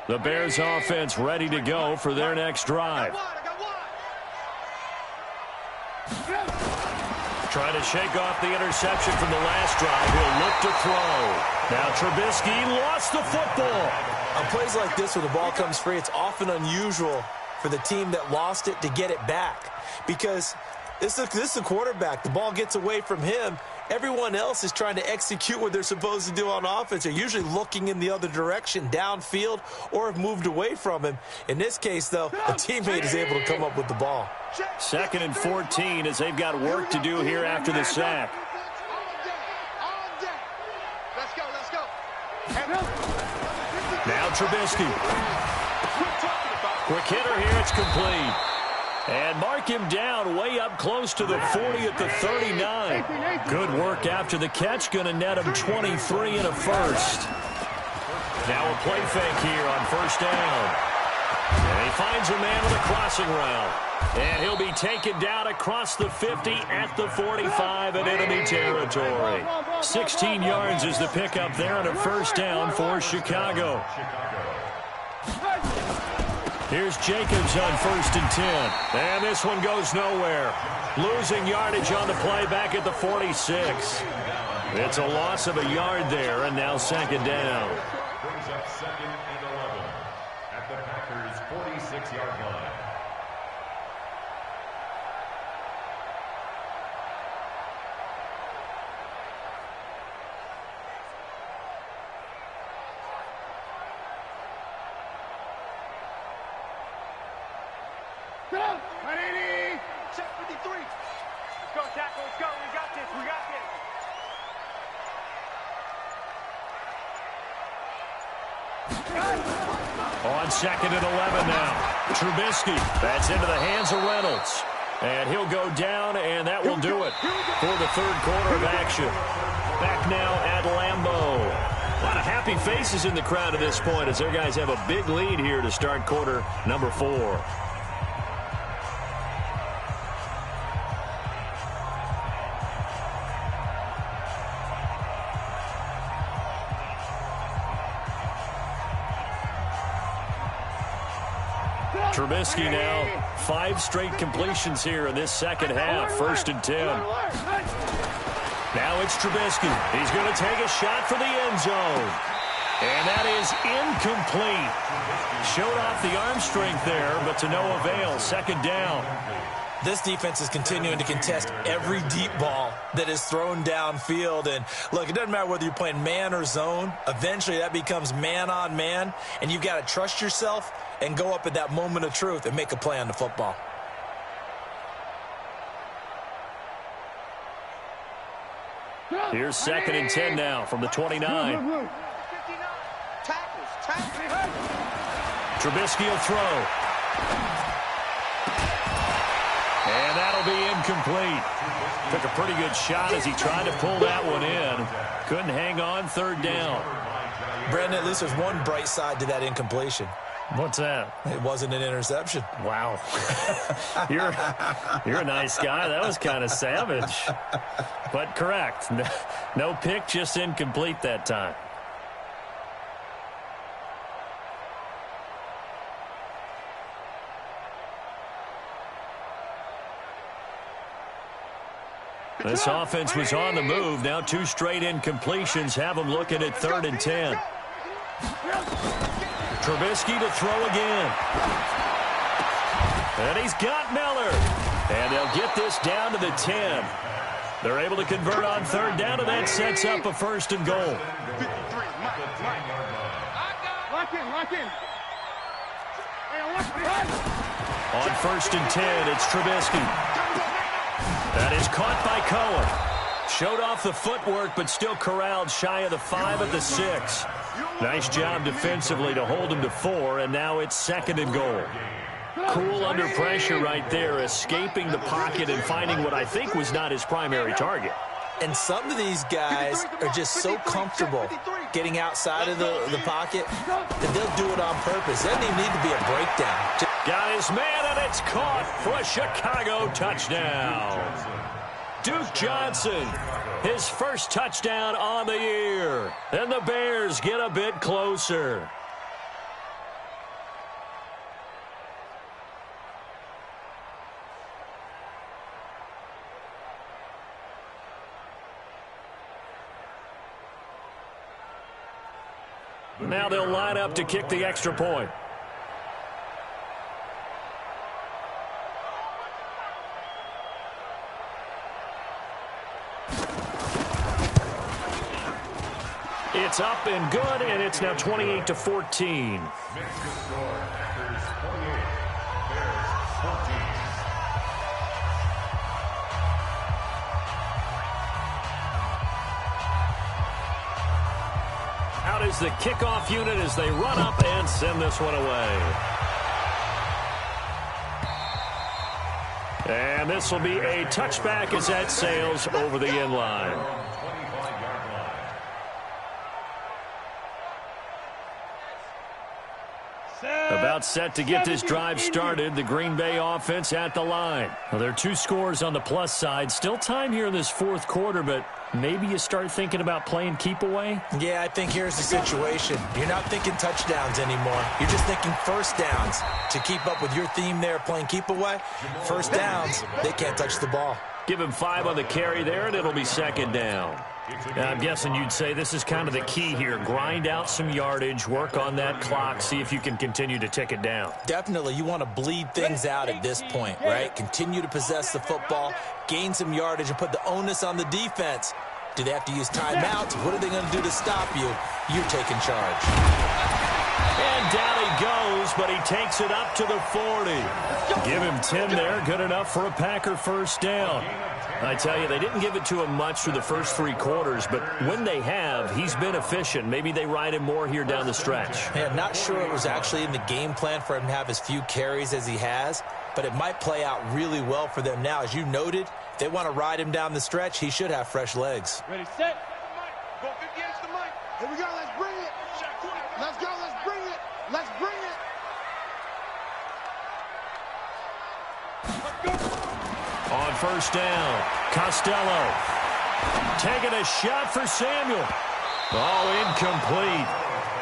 The Bears offense ready to go for their next drive. Trying to shake off the interception from the last drive. He'll look to throw. Now Trubisky lost the football. On plays like this where the ball comes free, it's often unusual for the team that lost it to get it back. Because this is a quarterback. The ball gets away from him. Everyone else is trying to execute what they're supposed to do on offense. They're usually looking in the other direction, downfield, or have moved away from him. In this case, though, a teammate is able to come up with the ball. 2nd and 14 as they've got work to do here after the sack. Let's go. Now Trubisky. Quick hitter here, it's complete. And mark him down way up close to the 40 at the 39. Good work after the catch. Going to net him 23 and a first. Now a play fake here on first down. And he finds a man on the crossing route. And he'll be taken down across the 50 at the 45 in enemy territory. 16 yards is the pickup there on a first down for Chicago. Here's Jacobs on 1st and 10. And this one goes nowhere. Losing yardage on the play back at the 46. It's a loss of a yard there, and now 2nd down. Brings up 2nd and 11 at the Packers' 46-yard line. Check 53. Let's go, tackle. Let's go. We got this. On 2nd and 11 now. Trubisky. That's into the hands of Reynolds. And he'll go down, and that will do it for the 3rd quarter of action. Back now at Lambeau. A lot of happy faces in the crowd at this point as their guys have a big lead here to start quarter number 4. Trubisky now 5 straight completions here in this second half. 1st and 10. Now it's Trubisky. He's going to take a shot for the end zone. And that is incomplete. Showed off the arm strength there, but to no avail. 2nd down. This defense is continuing to contest every deep ball that is thrown downfield. And, look, it doesn't matter whether you're playing man or zone. Eventually, that becomes man-on-man, and you've got to trust yourself and go up at that moment of truth and make a play on the football. Here's 2nd and 10 now from the 29. Trubisky will throw. And that'll be incomplete. Took a pretty good shot as he tried to pull that one in. Couldn't hang on. 3rd down. Brandon, at least there's one bright side to that incompletion. What's that? It wasn't an interception. Wow. You're a nice guy. That was kind of savage. But correct. No pick, just incomplete that time. This offense was on the move. Now 2 straight incompletions have them looking at 3rd and 10. Trubisky to throw again. And he's got Miller. And they'll get this down to the 10. They're able to convert on 3rd down, and that sets up a 1st and goal. Lock in. On 1st and 10, it's Trubisky. That is caught by Cohen. Showed off the footwork, but still corralled shy of the 5 at the 6. Nice job defensively to hold him to 4, and now it's 2nd and goal. Cool under pressure right there, escaping the pocket and finding what I think was not his primary target. And some of these guys are just so comfortable getting outside of the pocket that they'll do it on purpose. There doesn't even need to be a breakdown. Got his man, and it's caught for a Chicago touchdown. Duke Johnson, his first touchdown on the year. And the Bears get a bit closer. Now they'll line up to kick the extra point. It's up and good, and it's now 28-14. Out is the kickoff unit as they run up and send this one away. And this will be a touchback as that sails over the end line. About set to get this drive started. The Green Bay offense at the line. Well, there are 2 scores on the plus side. Still time here in this fourth quarter, but maybe you start thinking about playing keep away? Yeah, I think here's the situation. You're not thinking touchdowns anymore. You're just thinking first downs. To keep up with your theme there, playing keep away, first downs, they can't touch the ball. Give him 5 on the carry there, and it'll be second down. Now, I'm guessing you'd say this is kind of the key here. Grind out some yardage, work on that clock, see if you can continue to tick it down. Definitely. You want to bleed things out at this point, right? Continue to possess the football, gain some yardage, and put the onus on the defense. Do they have to use timeouts? What are they going to do to stop you? You're taking charge. And down he goes, but he takes it up to the 40. Give him 10 there. Good enough for a Packer first down. I tell you, they didn't give it to him much through the first 3 quarters, but when they have, he's been efficient. Maybe they ride him more here down the stretch. Yeah, not sure it was actually in the game plan for him to have as few carries as he has, but it might play out really well for them now. As you noted, if they want to ride him down the stretch, he should have fresh legs. Ready, set. Go 50 to the mic. Here we go. Let's bring it. Let's go. Let's bring it. Let's bring it. Let's go. On first down, Costello taking a shot for Samuel. Oh, incomplete.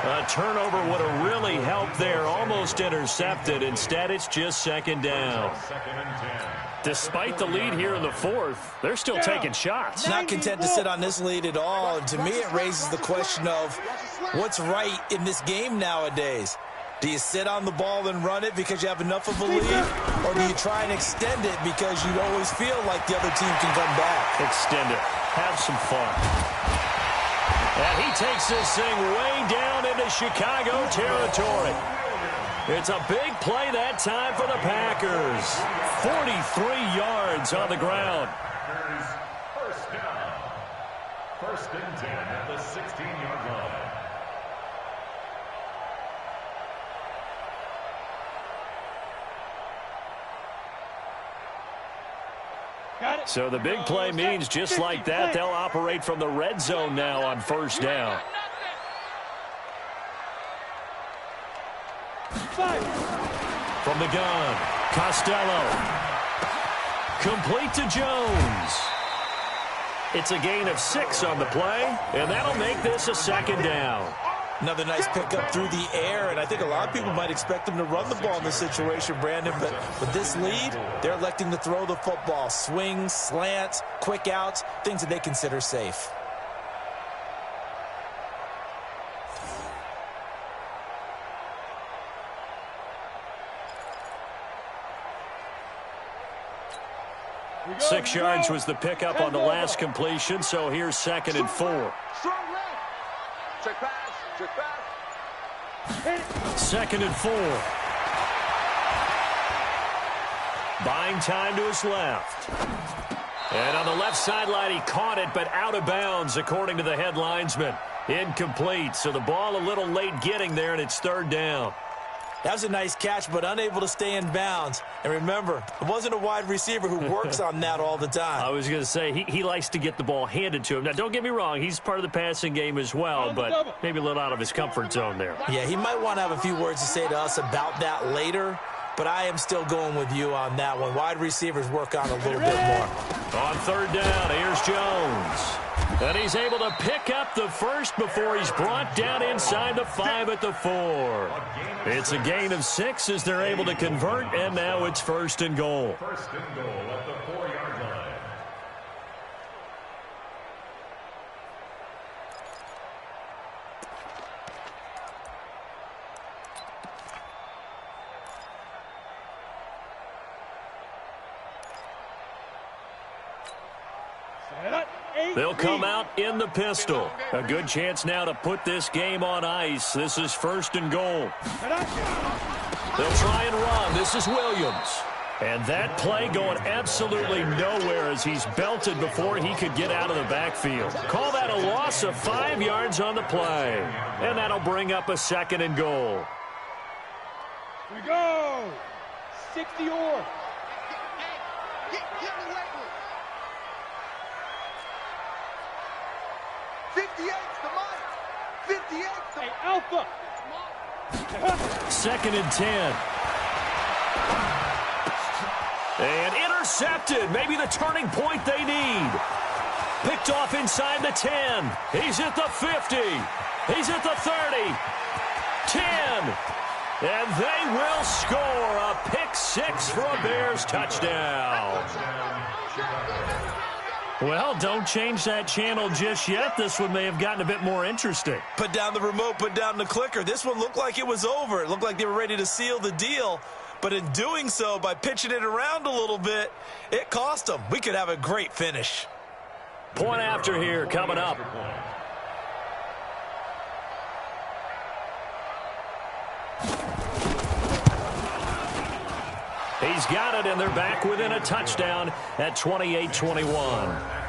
A turnover would have really helped there. Almost intercepted. Instead, it's just second down. Despite the lead here in the fourth, they're still taking shots. Not content to sit on this lead at all. And to me, it raises the question of what's right in this game nowadays. Do you sit on the ball and run it because you have enough of a lead? Or do you try and extend it because you always feel like the other team can come back? Extend it. Have some fun. And he takes this thing way down into Chicago territory. It's a big play that time for the Packers. 43 yards on the ground. First down. First and 10 at the 16-yard line. So the big play means just like that, they'll operate from the red zone now on first down. From the gun, Costello. Complete to Jones. It's a gain of 6 on the play, and that'll make this a second down. Another nice pickup through the air, and I think a lot of people might expect them to run the ball in this situation, Brandon, but with this lead, they're electing to throw the football. Swings, slants, quick outs, things that they consider safe. Six yards was the pickup on the last completion, so here's 2nd and 4. Check pass. Check pass. 2nd and 4. Buying time to his left. And on the left sideline, he caught it, but out of bounds, according to the head linesman. Incomplete, so the ball a little late getting there, and it's 3rd down. That was a nice catch, but unable to stay in bounds. And remember, it wasn't a wide receiver who works on that all the time. I was going to say, he likes to get the ball handed to him. Now, don't get me wrong, he's part of the passing game as well, but maybe a little out of his comfort zone there. Yeah, he might want to have a few words to say to us about that later, but I am still going with you on that one. Wide receivers work on a little bit more. On 3rd down, here's Jones. And he's able to pick up the first before he's brought down inside the 5 at the 4. It's a gain of 6 as they're able to convert, and now it's 1st and goal. 1st and goal at the 4-yard line. They'll come out in the pistol. A good chance now to put this game on ice. This is 1st and goal. They'll try and run. This is Williams. And that play going absolutely nowhere as he's belted before he could get out of the backfield. Call that a loss of 5 yards on the play. And that'll bring up a 2nd and goal. Here we go. 60 or. Get the weight room. 58's the mark. 58's the alpha. 2nd and 10. And intercepted. Maybe the turning point they need. Picked off inside the 10. He's at the 50. He's at the 30. 10. And they will score a pick-6 for a Bears touchdown. Well, don't change that channel just yet. This one may have gotten a bit more interesting. Put down the remote, put down the clicker. This one looked like it was over. It looked like they were ready to seal the deal. But in doing so, by pitching it around a little bit, it cost them. We could have a great finish. Point after here coming up. He's got it, and they're back within a touchdown at 28-21.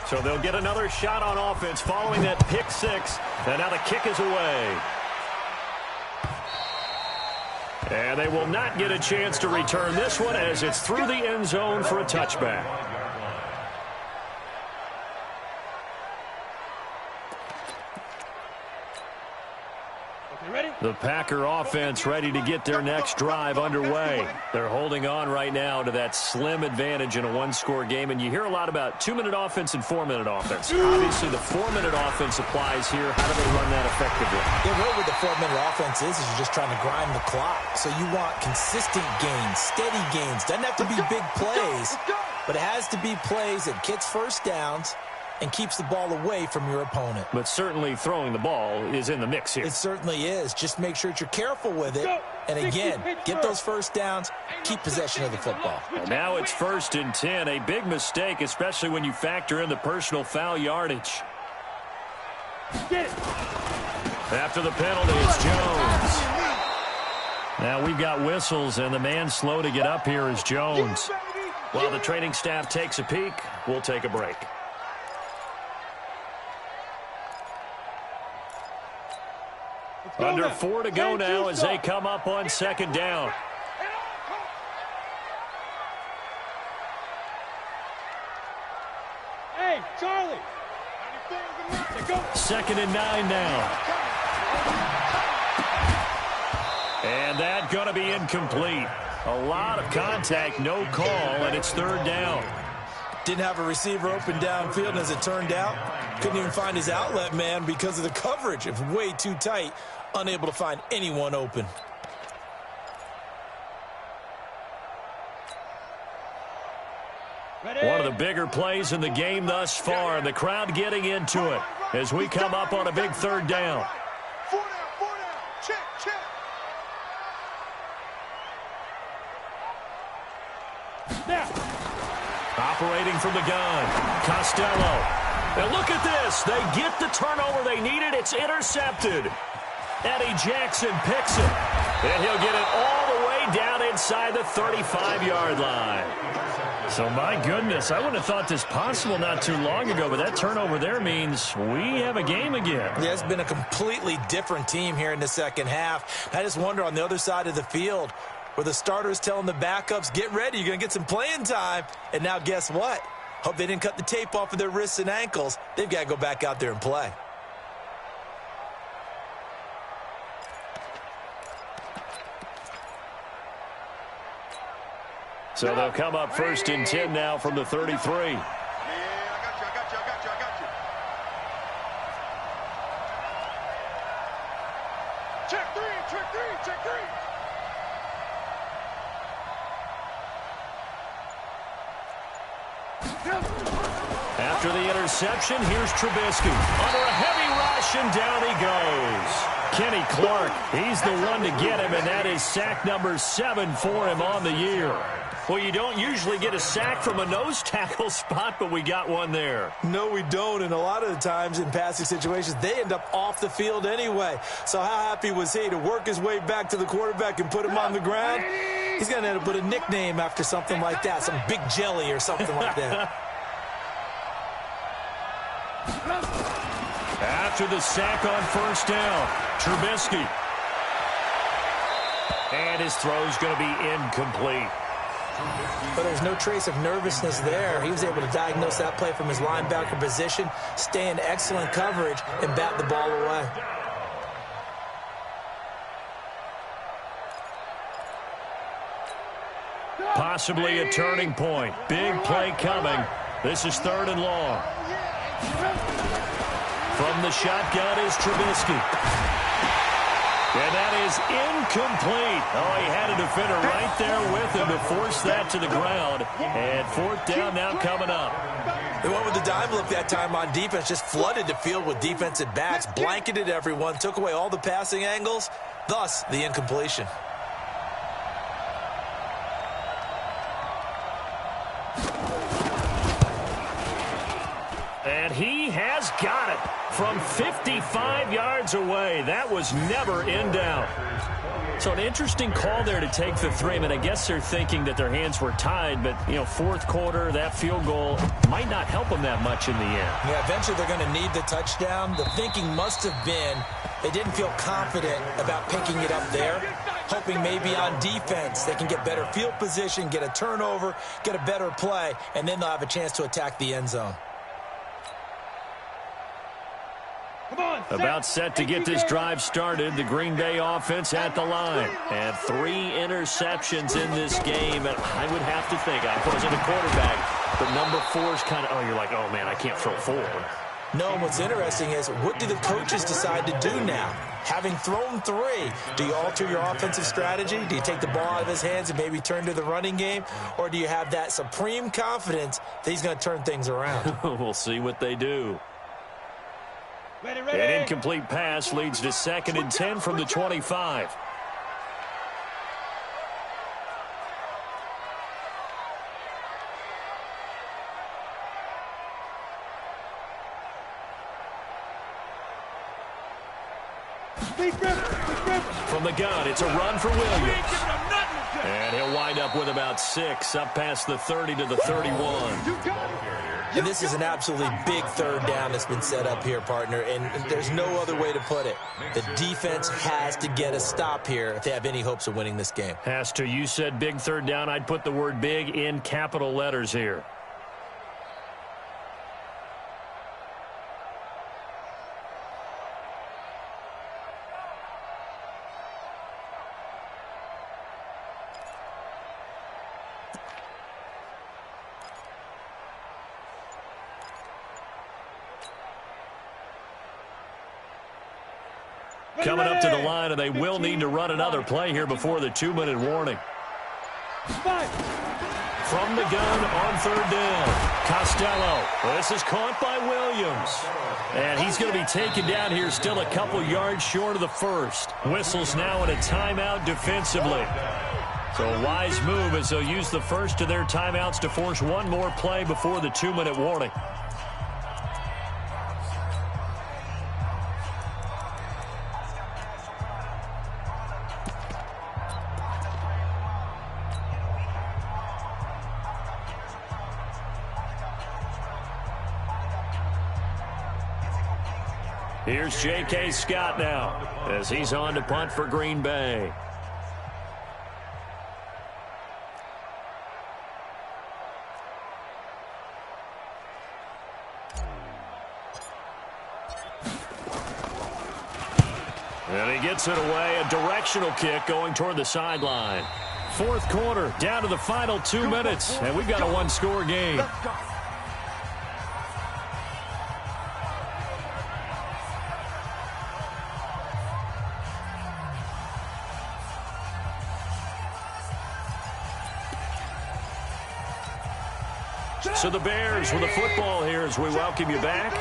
So they'll get another shot on offense following that pick-6, and now the kick is away. And they will not get a chance to return this one as it's through the end zone for a touchback. The Packer offense ready to get their next drive underway. They're holding on right now to that slim advantage in a one-score game, and you hear a lot about 2-minute offense and 4-minute offense. Obviously, the 4-minute offense applies here. How do they run that effectively? Yeah, really what the 4-minute offense is you're just trying to grind the clock. So you want consistent gains, steady gains. Doesn't have to be big plays, but it has to be plays that gets first downs and keeps the ball away from your opponent. But certainly throwing the ball is in the mix here. It certainly is. Just make sure that you're careful with it. And again, get those first downs, keep possession of the football. And now it's 1st and 10. A big mistake, especially when you factor in the personal foul yardage. After the penalty, it's Jones. Now we've got whistles, and the man slow to get up here is Jones. While the training staff takes a peek, we'll take a break. Under 4 to go now as they come up on 2nd down. Hey, Charlie. 2nd and 9 now. And that going to be incomplete. A lot of contact, no call, and it's 3rd down. Didn't have a receiver open downfield, and as it turned out, couldn't even find his outlet man because of the coverage. It was way too tight, unable to find anyone open. One of the bigger plays in the game thus far, and the crowd getting into it as we come up on a big 3rd down. 4 down, 4 down. Check, check. Operating from the gun, Costello. And look at this. They get the turnover they needed. It's intercepted. Eddie Jackson picks it. And he'll get it all the way down inside the 35-yard line. So, my goodness, I wouldn't have thought this possible not too long ago, but that turnover there means we have a game again. Yeah, it's been a completely different team here in the second half. I just wonder on the other side of the field, where the starters telling the backups, get ready, you're going to get some playing time. And now guess what? Hope they didn't cut the tape off of their wrists and ankles. They've got to go back out there and play. So they'll come up 1st and 10 now from the 33. Yeah, I got you. Check three. After the interception, here's Trubisky. Under a heavy rush, and down he goes. Kenny Clark, he's the one to get him, and that is sack number 7 for him on the year. Well, you don't usually get a sack from a nose tackle spot, but we got one there. No, we don't, and a lot of the times in passing situations, they end up off the field anyway. So how happy was he to work his way back to the quarterback and put him on the ground? He's going to end up with a nickname after something like that, some Big Jelly or something like that. After the sack on first down, Trubisky. And his throw's going to be incomplete. But there's no trace of nervousness there. He was able to diagnose that play from his linebacker position, stay in excellent coverage, and bat the ball away. Possibly a turning point. Big play coming. This is 3rd and long. From the shotgun is Trubisky. And that is incomplete. Oh, he had a defender right there with him to force that to the ground. And 4th down now coming up. They went with the dime look that time on defense, just flooded the field with defensive backs, blanketed everyone, took away all the passing angles, thus the incompletion. And he has got it from 55 yards away. That was never in doubt. So an interesting call there to take the 3. I mean, I guess they're thinking that their hands were tied, but, you know, 4th quarter, that field goal might not help them that much in the end. Yeah, eventually they're going to need the touchdown. The thinking must have been they didn't feel confident about picking it up there, hoping maybe on defense they can get better field position, get a turnover, get a better play, and then they'll have a chance to attack the end zone. About set to get this drive started. The Green Bay offense at the line. And 3 interceptions in this game. And I would have to think, I wasn't a quarterback, but number 4 is kind of, oh, you're like, oh, man, I can't throw 4. No, and what's interesting is, what do the coaches decide to do now? Having thrown 3, do you alter your offensive strategy? Do you take the ball out of his hands and maybe turn to the running game? Or do you have that supreme confidence that he's going to turn things around? We'll see what they do. An incomplete pass leads to 2nd and 10 from the 25. From the gun, it's a run for Williams. And he'll wind up with about 6, up past the 30 to the 31. And this is an absolutely big 3rd down that's been set up here, partner, and there's no other way to put it. The defense has to get a stop here if they have any hopes of winning this game. Has to. You said big 3rd down. I'd put the word big in capital letters here. Coming up to the line, and they will need to run another play here before the 2-minute warning. From the gun on 3rd down, Costello. This is caught by Williams. And he's going to be taken down here still a couple yards short of the 1st. Whistles now in a timeout defensively. So a wise move as they'll use the 1st of their timeouts to force one more play before the 2-minute warning. Here's J.K. Scott now as he's on to punt for Green Bay. And he gets it away, a directional kick going toward the sideline. 4th quarter, down to the final 2 minutes, and we've got a 1-score game. So the Bears with the football here as we welcome you back.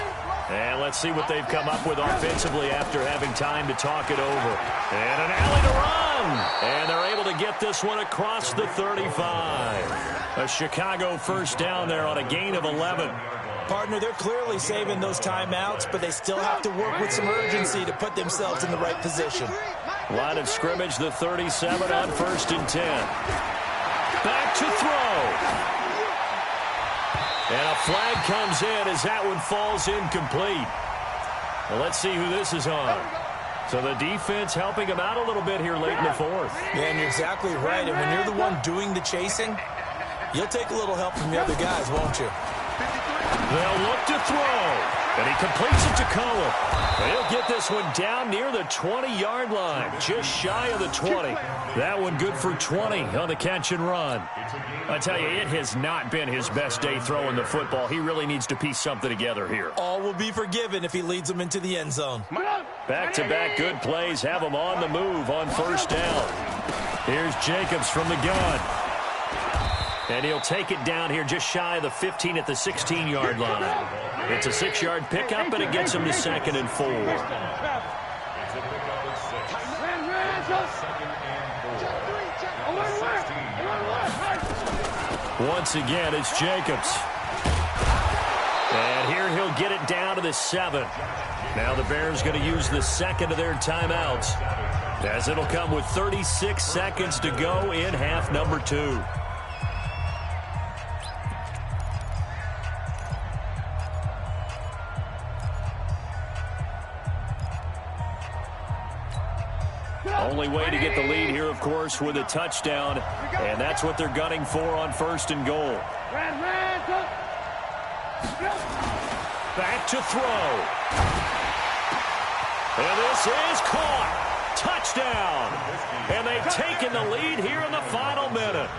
And let's see what they've come up with offensively after having time to talk it over. And an alley to run. And they're able to get this one across the 35. A Chicago first down there on a gain of 11. Partner, they're clearly saving those timeouts, but they still have to work with some urgency to put themselves in the right position. Line of scrimmage, the 37 on 1st and 10. Back to throw. And a flag comes in as that one falls incomplete. Well, let's see who this is on. So the defense helping him out a little bit here late in the fourth. Yeah, and you're exactly right. And when you're the one doing the chasing, you'll take a little help from the other guys, won't you? They'll look to throw. And he completes it to Cullen. He'll get this one down near the 20-yard line, just shy of the 20. That one good for 20 on the catch and run. I tell you, it has not been his best day throwing the football. He really needs to piece something together here. All will be forgiven if he leads them into the end zone. Back-to-back good plays have him on the move on first down. Here's Jacobs from the gun. And he'll take it down here just shy of the 15 at the 16-yard line. It's a 6-yard pickup, and it gets him to 2nd and 4. Once again, it's Jacobs. And here he'll get it down to the 7. Now the Bears going to use the second of their timeouts, as it'll come with 36 seconds to go in half number 2. Only way to get the lead here, of course, with a touchdown, and that's what they're gunning for on 1st and goal. Back to throw. And this is caught. Touchdown. And they've taken the lead here in the final minute.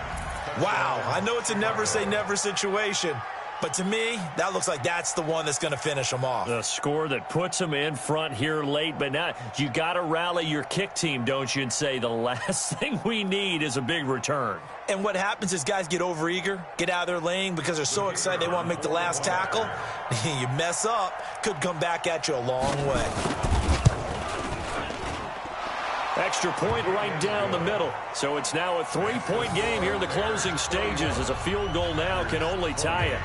Wow, I know it's a never-say-never situation, but to me, that looks like that's the one that's going to finish them off. The score that puts them in front here late, but now you got to rally your kick team, don't you, and say the last thing we need is a big return. And what happens is guys get overeager, get out of their lane because they're so excited they want to make the last tackle. You mess up, could come back at you a long way. Extra point right down the middle. So it's now a 3-point game here in the closing stages, as a field goal now can only tie it.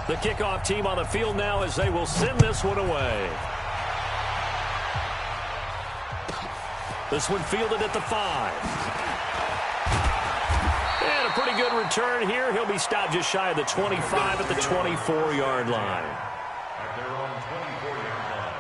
The kickoff team on the field now as they will send this one away. This one fielded at the 5. And a pretty good return here. He'll be stopped just shy of the 25 at the 24-yard line. At their own 24-yard line.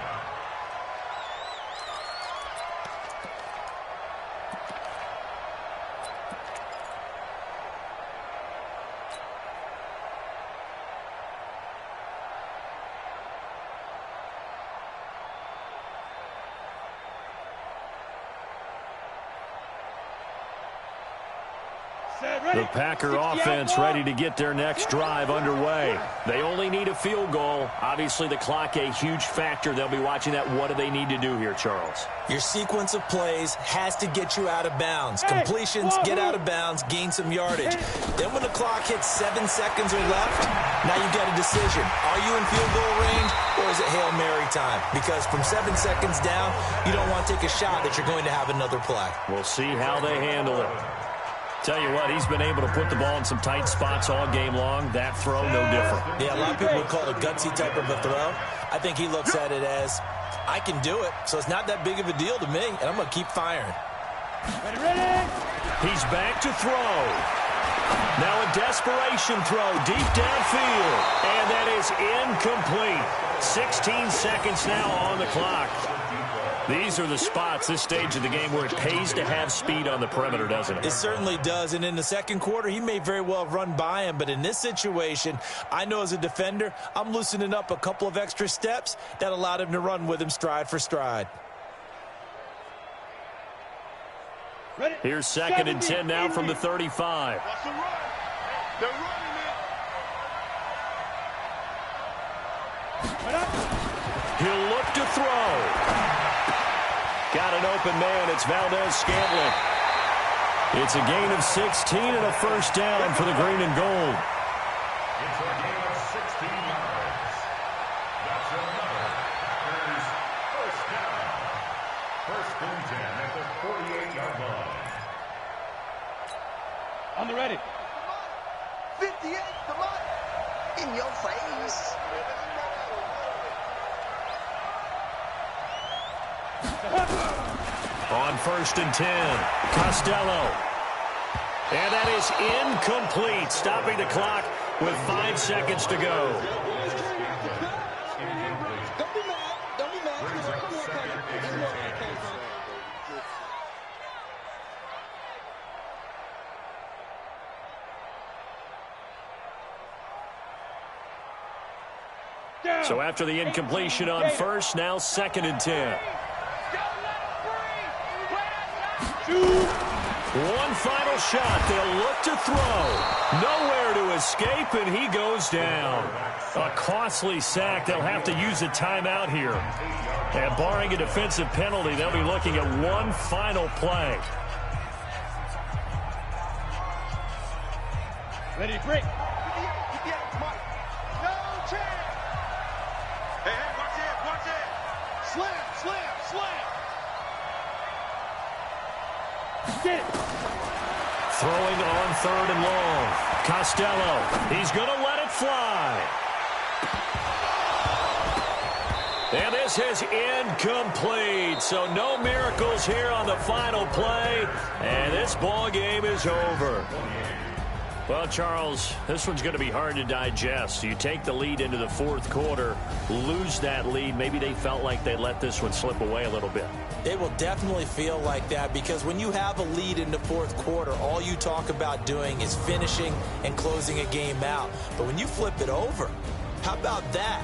The Packer offense ready to get their next drive underway. They only need a field goal. Obviously, the clock a huge factor. They'll be watching that. What do they need to do here, Charles? Your sequence of plays has to get you out of bounds. Completions, get out of bounds, gain some yardage. Then when the clock hits 7 seconds or left, now you've got a decision. Are you in field goal range, or is it Hail Mary time? Because from 7 seconds down, you don't want to take a shot that you're going to have another play. We'll see how they handle it. Tell you what, he's been able to put the ball in some tight spots all game long. That throw, no different. Yeah, a lot of people would call it a gutsy type of a throw. I think he looks at it as, I can do it, so it's not that big of a deal to me, and I'm going to keep firing. He's back to throw. Now a desperation throw deep downfield, and that is incomplete. 16 seconds now on the clock. These are the spots, this stage of the game, where it pays to have speed on the perimeter, doesn't it? It certainly does, and in the second quarter, he may very well have run by him, but in this situation, I know as a defender, I'm loosening up a couple of extra steps that allowed him to run with him stride for stride. Here's 2nd and 10 now from the 35. That's a run. They're running it. He'll look to throw. Got an open man. It's Valdez-Scantling. It's a gain of 16 and a first down for the green and gold. It's a gain of 16 yards. That's another Packers first down. 1st and 10 at the 48-yard line. On the ready. 58, come on. In your face. On 1st and 10, Costello. And that is incomplete, stopping the clock with 5 seconds to go. Don't be mad. Don't be mad. Brings up 2nd and 10. So after the incompletion on 1st, now 2nd and 10. One final shot. They'll look to throw. Nowhere to escape, and he goes down. A costly sack. They'll have to use a timeout here. And barring a defensive penalty, they'll be looking at one final play. Ready, break. No chance. Hey, watch it, watch it. Slam, slam, slam. Get it. Throwing on 3rd and long. Costello. He's going to let it fly. And this is incomplete. So no miracles here on the final play. And this ball game is over. Well, Charles, this one's going to be hard to digest. You take the lead into the 4th quarter, lose that lead. Maybe they felt like they let this one slip away a little bit. It will definitely feel like that because when you have a lead in the 4th quarter, all you talk about doing is finishing and closing a game out. But when you flip it over, how about that?